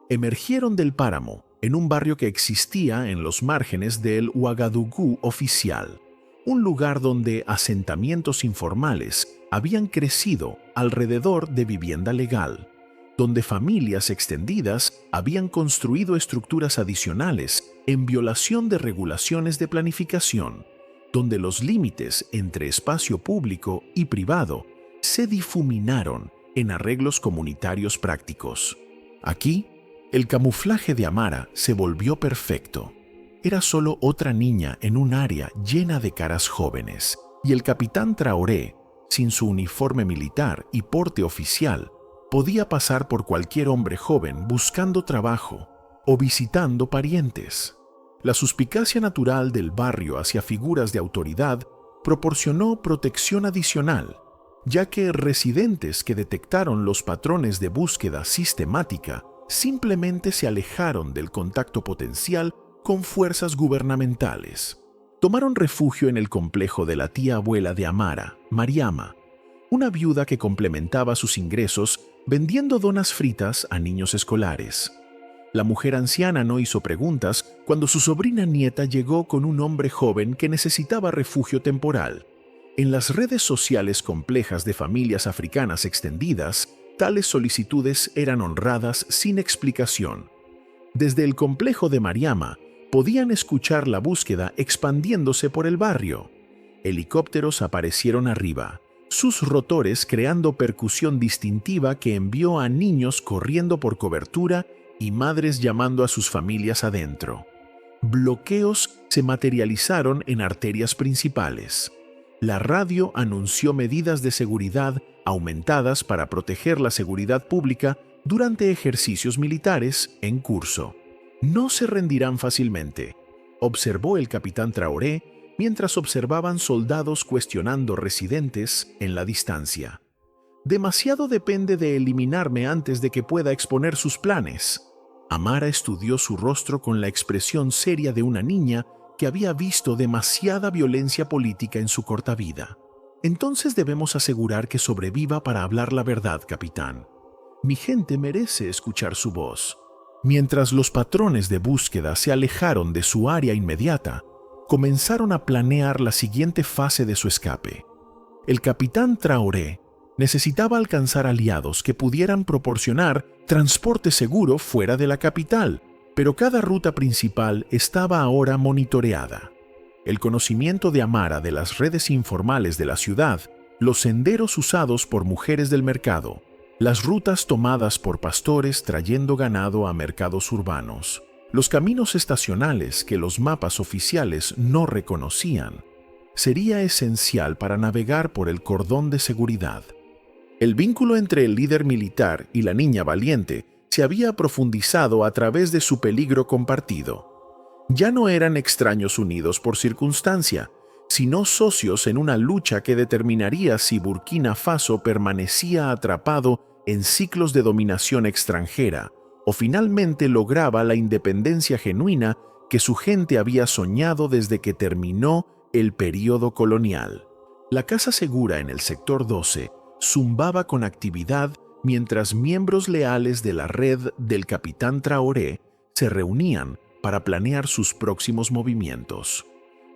Emergieron del páramo, en un barrio que existía en los márgenes del Ouagadougou oficial, un lugar donde asentamientos informales habían crecido alrededor de vivienda legal, donde familias extendidas habían construido estructuras adicionales en violación de regulaciones de planificación, donde los límites entre espacio público y privado se difuminaron en arreglos comunitarios prácticos. Aquí, el camuflaje de Amara se volvió perfecto. Era solo otra niña en un área llena de caras jóvenes, y el capitán Traoré, sin su uniforme militar y porte oficial, podía pasar por cualquier hombre joven buscando trabajo o visitando parientes. La suspicacia natural del barrio hacia figuras de autoridad proporcionó protección adicional, ya que residentes que detectaron los patrones de búsqueda sistemática simplemente se alejaron del contacto potencial con fuerzas gubernamentales. Tomaron refugio en el complejo de la tía abuela de Amara, Mariama, una viuda que complementaba sus ingresos vendiendo donas fritas a niños escolares. La mujer anciana no hizo preguntas cuando su sobrina nieta llegó con un hombre joven que necesitaba refugio temporal. En las redes sociales complejas de familias africanas extendidas, tales solicitudes eran honradas sin explicación. Desde el complejo de Mariama, podían escuchar la búsqueda expandiéndose por el barrio. Helicópteros aparecieron arriba, sus rotores creando percusión distintiva que envió a niños corriendo por cobertura y madres llamando a sus familias adentro. Bloqueos se materializaron en arterias principales. La radio anunció medidas de seguridad aumentadas para proteger la seguridad pública durante ejercicios militares en curso. No se rendirán fácilmente, observó el capitán Traoré mientras observaban soldados cuestionando residentes en la distancia. Demasiado depende de eliminarme antes de que pueda exponer sus planes. Amara estudió su rostro con la expresión seria de una niña que había visto demasiada violencia política en su corta vida. Entonces debemos asegurar que sobreviva para hablar la verdad, capitán. Mi gente merece escuchar su voz. Mientras los patrones de búsqueda se alejaron de su área inmediata, comenzaron a planear la siguiente fase de su escape. El capitán Traoré necesitaba alcanzar aliados que pudieran proporcionar transporte seguro fuera de la capital, pero cada ruta principal estaba ahora monitoreada. El conocimiento de Amara de las redes informales de la ciudad, los senderos usados por mujeres del mercado, las rutas tomadas por pastores trayendo ganado a mercados urbanos, los caminos estacionales que los mapas oficiales no reconocían, sería esencial para navegar por el cordón de seguridad. El vínculo entre el líder militar y la niña valiente se había profundizado a través de su peligro compartido. Ya no eran extraños unidos por circunstancia, sino socios en una lucha que determinaría si Burkina Faso permanecía atrapado en ciclos de dominación extranjera o finalmente lograba la independencia genuina que su gente había soñado desde que terminó el período colonial. La Casa Segura en el sector 12 zumbaba con actividad mientras miembros leales de la red del capitán Traoré se reunían para planear sus próximos movimientos.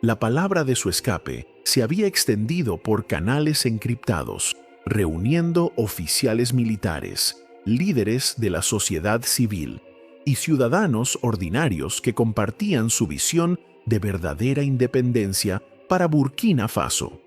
La palabra de su escape se había extendido por canales encriptados, reuniendo oficiales militares, líderes de la sociedad civil y ciudadanos ordinarios que compartían su visión de verdadera independencia para Burkina Faso.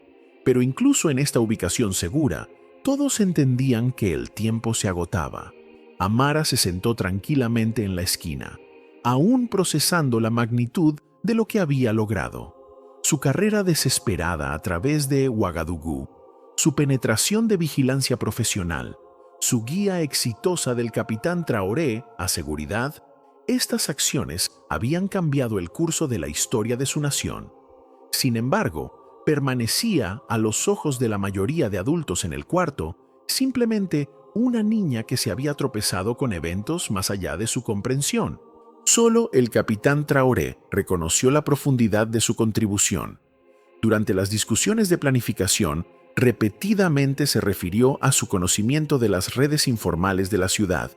Pero incluso en esta ubicación segura, todos entendían que el tiempo se agotaba. Amara se sentó tranquilamente en la esquina, aún procesando la magnitud de lo que había logrado. Su carrera desesperada a través de Ouagadougou, su penetración de vigilancia profesional, su guía exitosa del capitán Traoré a seguridad, estas acciones habían cambiado el curso de la historia de su nación. Sin embargo, permanecía a los ojos de la mayoría de adultos en el cuarto simplemente una niña que se había tropezado con eventos más allá de su comprensión. Solo el capitán Traoré reconoció la profundidad de su contribución. Durante las discusiones de planificación, repetidamente se refirió a su conocimiento de las redes informales de la ciudad,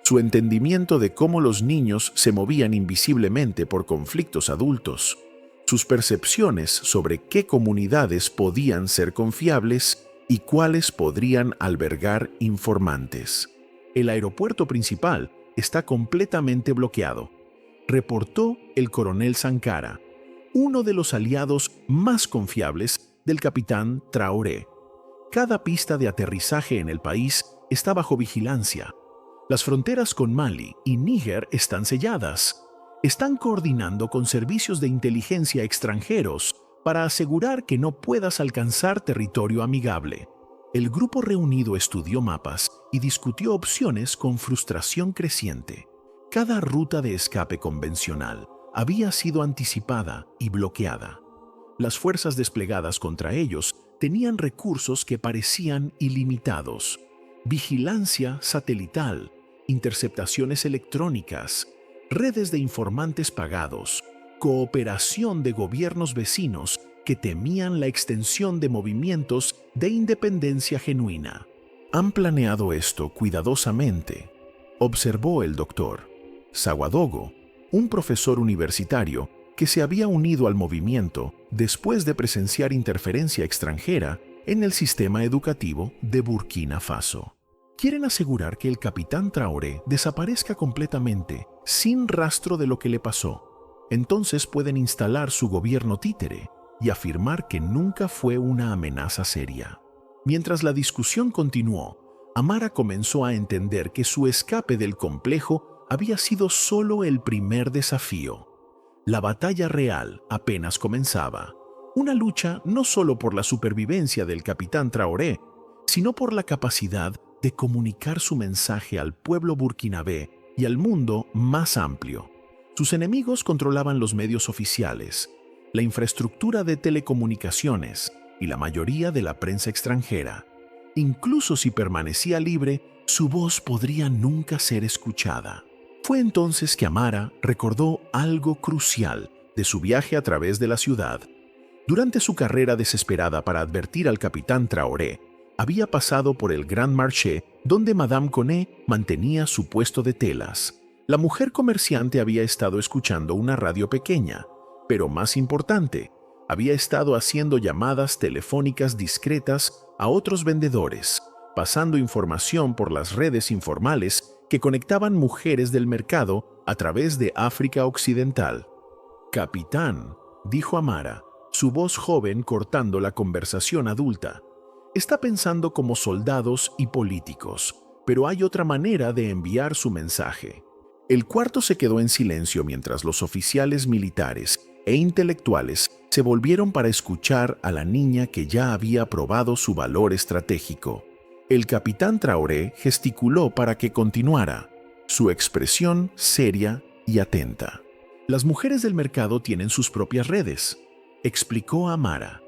su entendimiento de cómo los niños se movían invisiblemente por conflictos adultos, sus percepciones sobre qué comunidades podían ser confiables y cuáles podrían albergar informantes. El aeropuerto principal está completamente bloqueado, reportó el coronel Sankara, uno de los aliados más confiables del capitán Traoré. Cada pista de aterrizaje en el país está bajo vigilancia. Las fronteras con Mali y Níger están selladas. Están coordinando con servicios de inteligencia extranjeros para asegurar que no puedas alcanzar territorio amigable. El grupo reunido estudió mapas y discutió opciones con frustración creciente. Cada ruta de escape convencional había sido anticipada y bloqueada. Las fuerzas desplegadas contra ellos tenían recursos que parecían ilimitados: vigilancia satelital, interceptaciones electrónicas, redes de informantes pagados, cooperación de gobiernos vecinos que temían la extensión de movimientos de independencia genuina. Han planeado esto cuidadosamente, observó el doctor Sawadogo, un profesor universitario que se había unido al movimiento después de presenciar interferencia extranjera en el sistema educativo de Burkina Faso. Quieren asegurar que el capitán Traoré desaparezca completamente, sin rastro de lo que le pasó. Entonces pueden instalar su gobierno títere y afirmar que nunca fue una amenaza seria. Mientras la discusión continuó, Amara comenzó a entender que su escape del complejo había sido solo el primer desafío. La batalla real apenas comenzaba. Una lucha no solo por la supervivencia del capitán Traoré, sino por la capacidad de comunicar su mensaje al pueblo burkinabé y al mundo más amplio. Sus enemigos controlaban los medios oficiales, la infraestructura de telecomunicaciones y la mayoría de la prensa extranjera. Incluso si permanecía libre, su voz podría nunca ser escuchada. Fue entonces que Amara recordó algo crucial de su viaje a través de la ciudad. Durante su carrera desesperada para advertir al capitán Traoré, había pasado por el Grand Marché, donde Madame Coné mantenía su puesto de telas. La mujer comerciante había estado escuchando una radio pequeña, pero más importante, había estado haciendo llamadas telefónicas discretas a otros vendedores, pasando información por las redes informales que conectaban mujeres del mercado a través de África Occidental. «Capitán», dijo Amara, su voz joven cortando la conversación adulta, «está pensando como soldados y políticos, pero hay otra manera de enviar su mensaje». El cuarto se quedó en silencio mientras los oficiales militares e intelectuales se volvieron para escuchar a la niña que ya había probado su valor estratégico. El capitán Traoré gesticuló para que continuara, su expresión seria y atenta. «Las mujeres del mercado tienen sus propias redes», explicó Amara.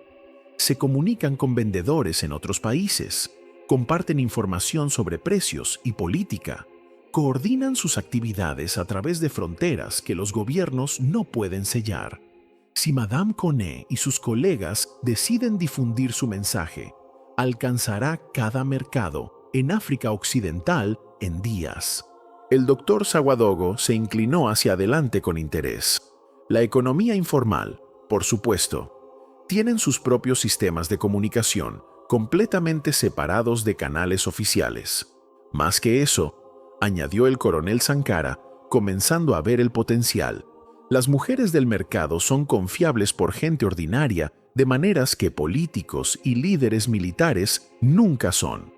«Se comunican con vendedores en otros países, comparten información sobre precios y política, coordinan sus actividades a través de fronteras que los gobiernos no pueden sellar. Si Madame Coné y sus colegas deciden difundir su mensaje, alcanzará cada mercado en África Occidental en días». El doctor Sawadogo se inclinó hacia adelante con interés. La economía informal, por supuesto, tienen sus propios sistemas de comunicación, completamente separados de canales oficiales. Más que eso, añadió el coronel Sankara, comenzando a ver el potencial. Las mujeres del mercado son confiables por gente ordinaria, de maneras que políticos y líderes militares nunca son.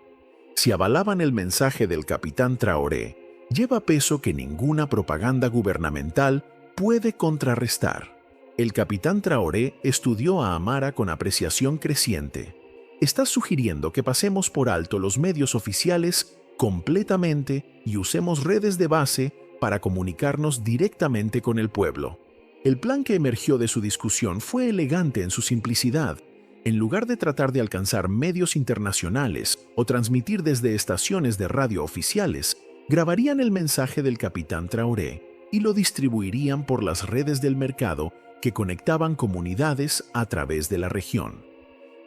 Si avalaban el mensaje del capitán Traoré, lleva peso que ninguna propaganda gubernamental puede contrarrestar. El capitán Traoré estudió a Amara con apreciación creciente. «Estás sugiriendo que pasemos por alto los medios oficiales completamente y usemos redes de base para comunicarnos directamente con el pueblo». El plan que emergió de su discusión fue elegante en su simplicidad. En lugar de tratar de alcanzar medios internacionales o transmitir desde estaciones de radio oficiales, grabarían el mensaje del capitán Traoré y lo distribuirían por las redes del mercado que conectaban comunidades a través de la región.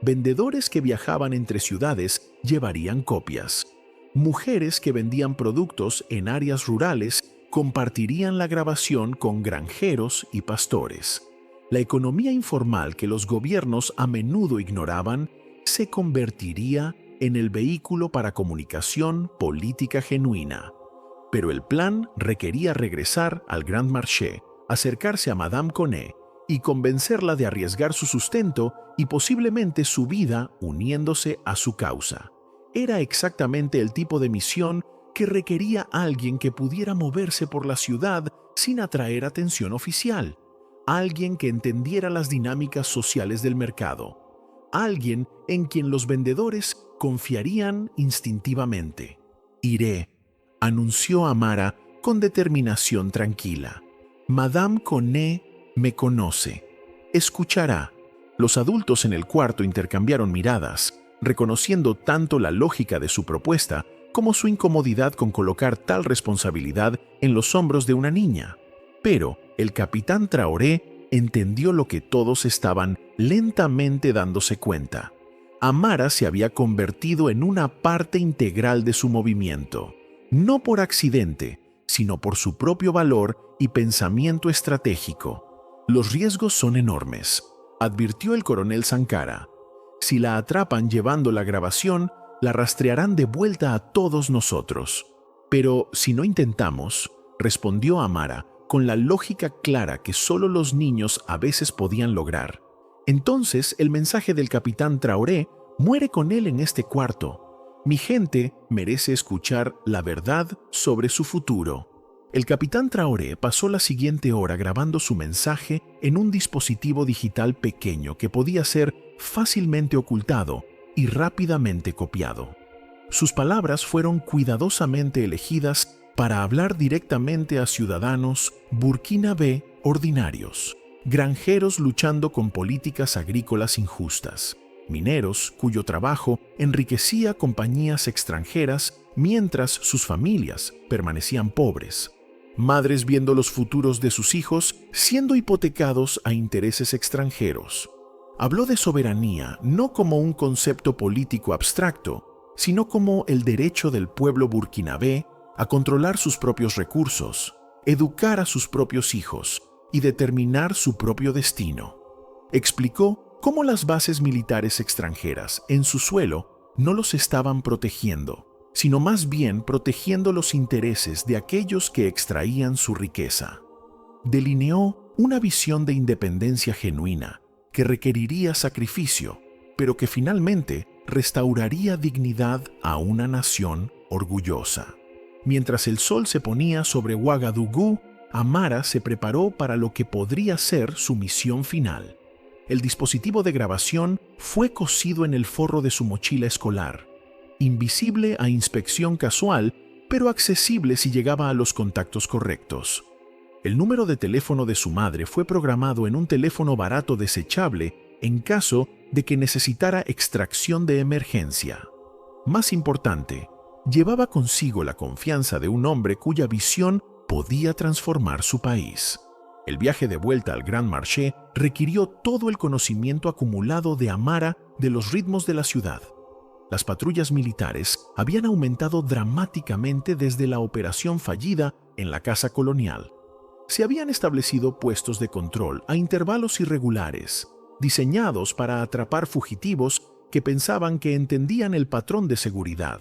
Vendedores que viajaban entre ciudades llevarían copias. Mujeres que vendían productos en áreas rurales compartirían la grabación con granjeros y pastores. La economía informal que los gobiernos a menudo ignoraban se convertiría en el vehículo para comunicación política genuina. Pero el plan requería regresar al Grand Marché, acercarse a Madame Coné y convencerla de arriesgar su sustento y posiblemente su vida uniéndose a su causa. Era exactamente el tipo de misión que requería alguien que pudiera moverse por la ciudad sin atraer atención oficial, alguien que entendiera las dinámicas sociales del mercado, alguien en quien los vendedores confiarían instintivamente. «Iré», anunció Amara con determinación tranquila. «Madame Coné me conoce. Escuchará». Los adultos en el cuarto intercambiaron miradas, reconociendo tanto la lógica de su propuesta como su incomodidad con colocar tal responsabilidad en los hombros de una niña. Pero el capitán Traoré entendió lo que todos estaban lentamente dándose cuenta. Amara se había convertido en una parte integral de su movimiento, no por accidente, sino por su propio valor y pensamiento estratégico. «Los riesgos son enormes», advirtió el coronel Sankara. «Si la atrapan llevando la grabación, la rastrearán de vuelta a todos nosotros». «Pero si no intentamos», respondió Amara, con la lógica clara que solo los niños a veces podían lograr. «Entonces el mensaje del capitán Traoré muere con él en este cuarto. Mi gente merece escuchar la verdad sobre su futuro». El capitán Traoré pasó la siguiente hora grabando su mensaje en un dispositivo digital pequeño que podía ser fácilmente ocultado y rápidamente copiado. Sus palabras fueron cuidadosamente elegidas para hablar directamente a ciudadanos burkinabé ordinarios, granjeros luchando con políticas agrícolas injustas, mineros cuyo trabajo enriquecía compañías extranjeras mientras sus familias permanecían pobres, madres viendo los futuros de sus hijos siendo hipotecados a intereses extranjeros. Habló de soberanía no como un concepto político abstracto, sino como el derecho del pueblo burkinabé a controlar sus propios recursos, educar a sus propios hijos y determinar su propio destino. Explicó cómo las bases militares extranjeras en su suelo no los estaban protegiendo, sino más bien protegiendo los intereses de aquellos que extraían su riqueza. Delineó una visión de independencia genuina que requeriría sacrificio, pero que finalmente restauraría dignidad a una nación orgullosa. Mientras el sol se ponía sobre Ouagadougou, Amara se preparó para lo que podría ser su misión final. El dispositivo de grabación fue cosido en el forro de su mochila escolar, invisible a inspección casual, pero accesible si llegaba a los contactos correctos. El número de teléfono de su madre fue programado en un teléfono barato desechable en caso de que necesitara extracción de emergencia. Más importante, llevaba consigo la confianza de un hombre cuya visión podía transformar su país. El viaje de vuelta al Grand Marché requirió todo el conocimiento acumulado de Amara de los ritmos de la ciudad. Las patrullas militares habían aumentado dramáticamente desde la operación fallida en la Casa Colonial. Se habían establecido puestos de control a intervalos irregulares, diseñados para atrapar fugitivos que pensaban que entendían el patrón de seguridad.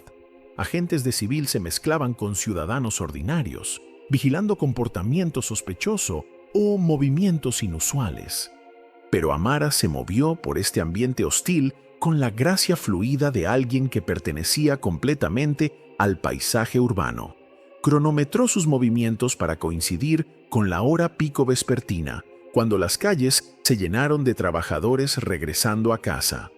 Agentes de civil se mezclaban con ciudadanos ordinarios, vigilando comportamiento sospechoso o movimientos inusuales. Pero Amara se movió por este ambiente hostil con la gracia fluida de alguien que pertenecía completamente al paisaje urbano. Cronometró sus movimientos para coincidir con la hora pico vespertina, cuando las calles se llenaron de trabajadores regresando a casa.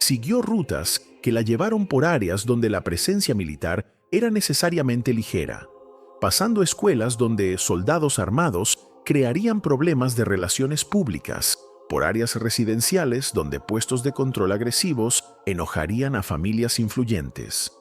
Siguió rutas que la llevaron por áreas donde la presencia militar era necesariamente ligera, pasando escuelas donde soldados armados crearían problemas de relaciones públicas, por áreas residenciales donde puestos de control agresivos enojarían a familias influyentes.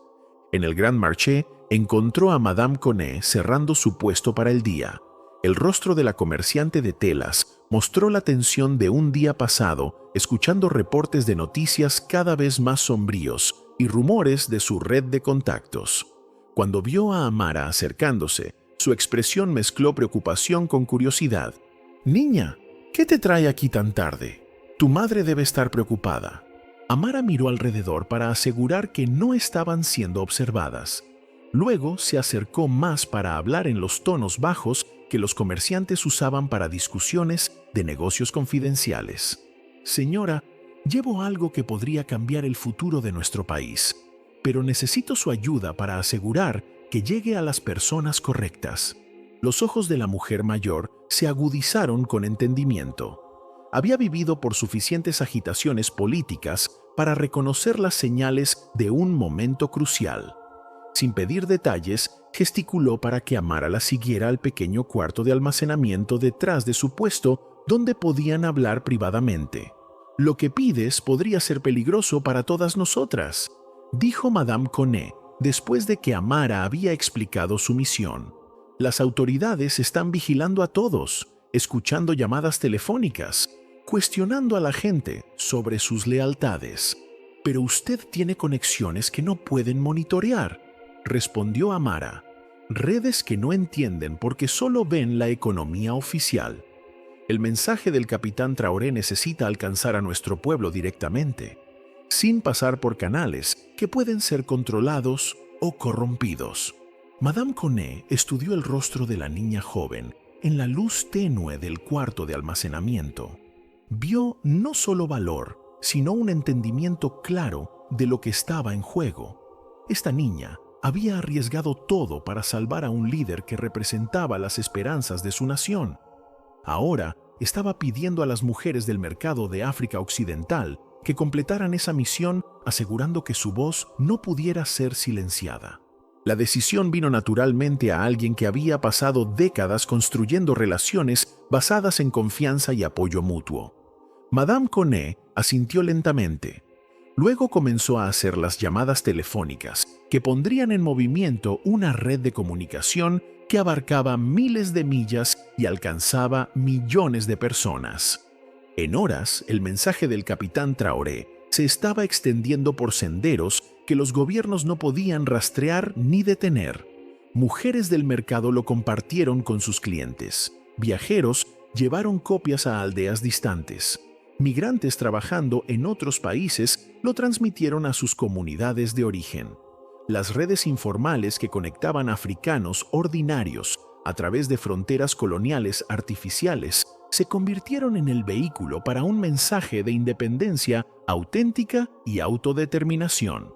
En el Grand Marché encontró a Madame Coné cerrando su puesto para el día. El rostro de la comerciante de telas mostró la tensión de un día pasado, escuchando reportes de noticias cada vez más sombríos y rumores de su red de contactos. Cuando vio a Amara acercándose, su expresión mezcló preocupación con curiosidad. «Niña, ¿qué te trae aquí tan tarde? Tu madre debe estar preocupada». Amara miró alrededor para asegurar que no estaban siendo observadas. Luego se acercó más para hablar en los tonos bajos que los comerciantes usaban para discusiones de negocios confidenciales. Señora, llevo algo que podría cambiar el futuro de nuestro país, pero necesito su ayuda para asegurar que llegue a las personas correctas. Los ojos de la mujer mayor se agudizaron con entendimiento. Había vivido por suficientes agitaciones políticas para reconocer las señales de un momento crucial. Sin pedir detalles, gesticuló para que Amara la siguiera al pequeño cuarto de almacenamiento detrás de su puesto donde podían hablar privadamente. «Lo que pides podría ser peligroso para todas nosotras», dijo Madame Coney, después de que Amara había explicado su misión. «Las autoridades están vigilando a todos, escuchando llamadas telefónicas, cuestionando a la gente sobre sus lealtades. Pero usted tiene conexiones que no pueden monitorear», respondió Amara. «Redes que no entienden porque solo ven la economía oficial. El mensaje del capitán Traoré necesita alcanzar a nuestro pueblo directamente, sin pasar por canales que pueden ser controlados o corrompidos». Madame Coney estudió el rostro de la niña joven en la luz tenue del cuarto de almacenamiento. Vio no solo valor, sino un entendimiento claro de lo que estaba en juego. Esta niña había arriesgado todo para salvar a un líder que representaba las esperanzas de su nación. Ahora estaba pidiendo a las mujeres del mercado de África Occidental que completaran esa misión, asegurando que su voz no pudiera ser silenciada. La decisión vino naturalmente a alguien que había pasado décadas construyendo relaciones basadas en confianza y apoyo mutuo. Madame Coney asintió lentamente. Luego comenzó a hacer las llamadas telefónicas que pondrían en movimiento una red de comunicación que abarcaba miles de millas y alcanzaba millones de personas. En horas, el mensaje del capitán Traoré se estaba extendiendo por senderos que los gobiernos no podían rastrear ni detener. Mujeres del mercado lo compartieron con sus clientes. Viajeros llevaron copias a aldeas distantes. Migrantes trabajando en otros países lo transmitieron a sus comunidades de origen. Las redes informales que conectaban africanos ordinarios a través de fronteras coloniales artificiales se convirtieron en el vehículo para un mensaje de independencia auténtica y autodeterminación.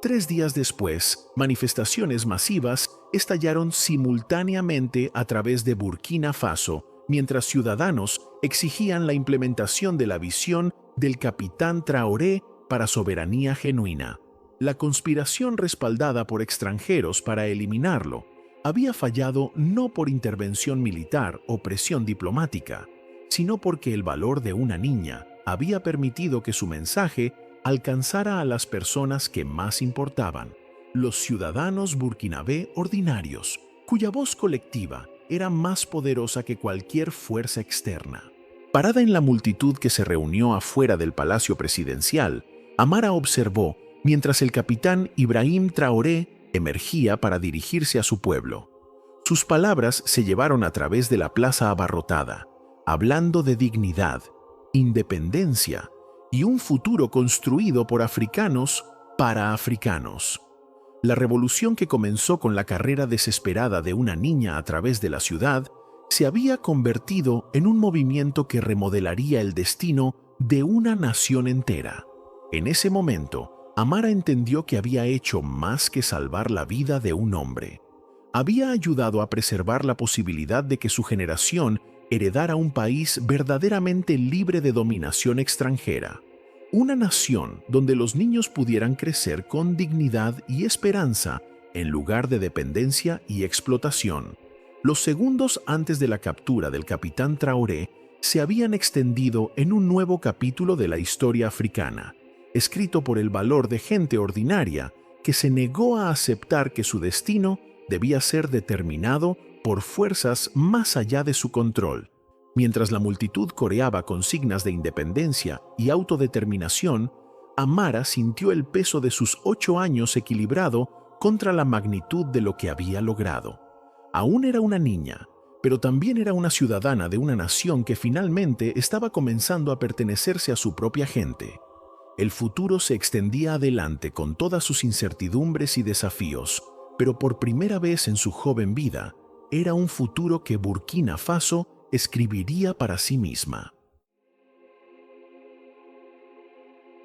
3 días después, manifestaciones masivas estallaron simultáneamente a través de Burkina Faso, mientras ciudadanos exigían la implementación de la visión del capitán Traoré para soberanía genuina. La conspiración respaldada por extranjeros para eliminarlo había fallado no por intervención militar o presión diplomática, sino porque el valor de una niña había permitido que su mensaje alcanzara a las personas que más importaban, los ciudadanos burkinabé ordinarios, cuya voz colectiva era más poderosa que cualquier fuerza externa. Parada en la multitud que se reunió afuera del palacio presidencial, Amara observó mientras el capitán Ibrahim Traoré emergía para dirigirse a su pueblo. Sus palabras se llevaron a través de la plaza abarrotada, hablando de dignidad, independencia y un futuro construido por africanos para africanos. La revolución que comenzó con la carrera desesperada de una niña a través de la ciudad se había convertido en un movimiento que remodelaría el destino de una nación entera. En ese momento, Amara entendió que había hecho más que salvar la vida de un hombre. Había ayudado a preservar la posibilidad de que su generación heredara un país verdaderamente libre de dominación extranjera. Una nación donde los niños pudieran crecer con dignidad y esperanza en lugar de dependencia y explotación. Los segundos antes de la captura del capitán Traoré se habían extendido en un nuevo capítulo de la historia africana, escrito por el valor de gente ordinaria que se negó a aceptar que su destino debía ser determinado por fuerzas más allá de su control. Mientras la multitud coreaba consignas de independencia y autodeterminación, Amara sintió el peso de sus 8 años equilibrado contra la magnitud de lo que había logrado. Aún era una niña, pero también era una ciudadana de una nación que finalmente estaba comenzando a pertenecerse a su propia gente. El futuro se extendía adelante con todas sus incertidumbres y desafíos, pero por primera vez en su joven vida, era un futuro que Burkina Faso escribiría para sí misma.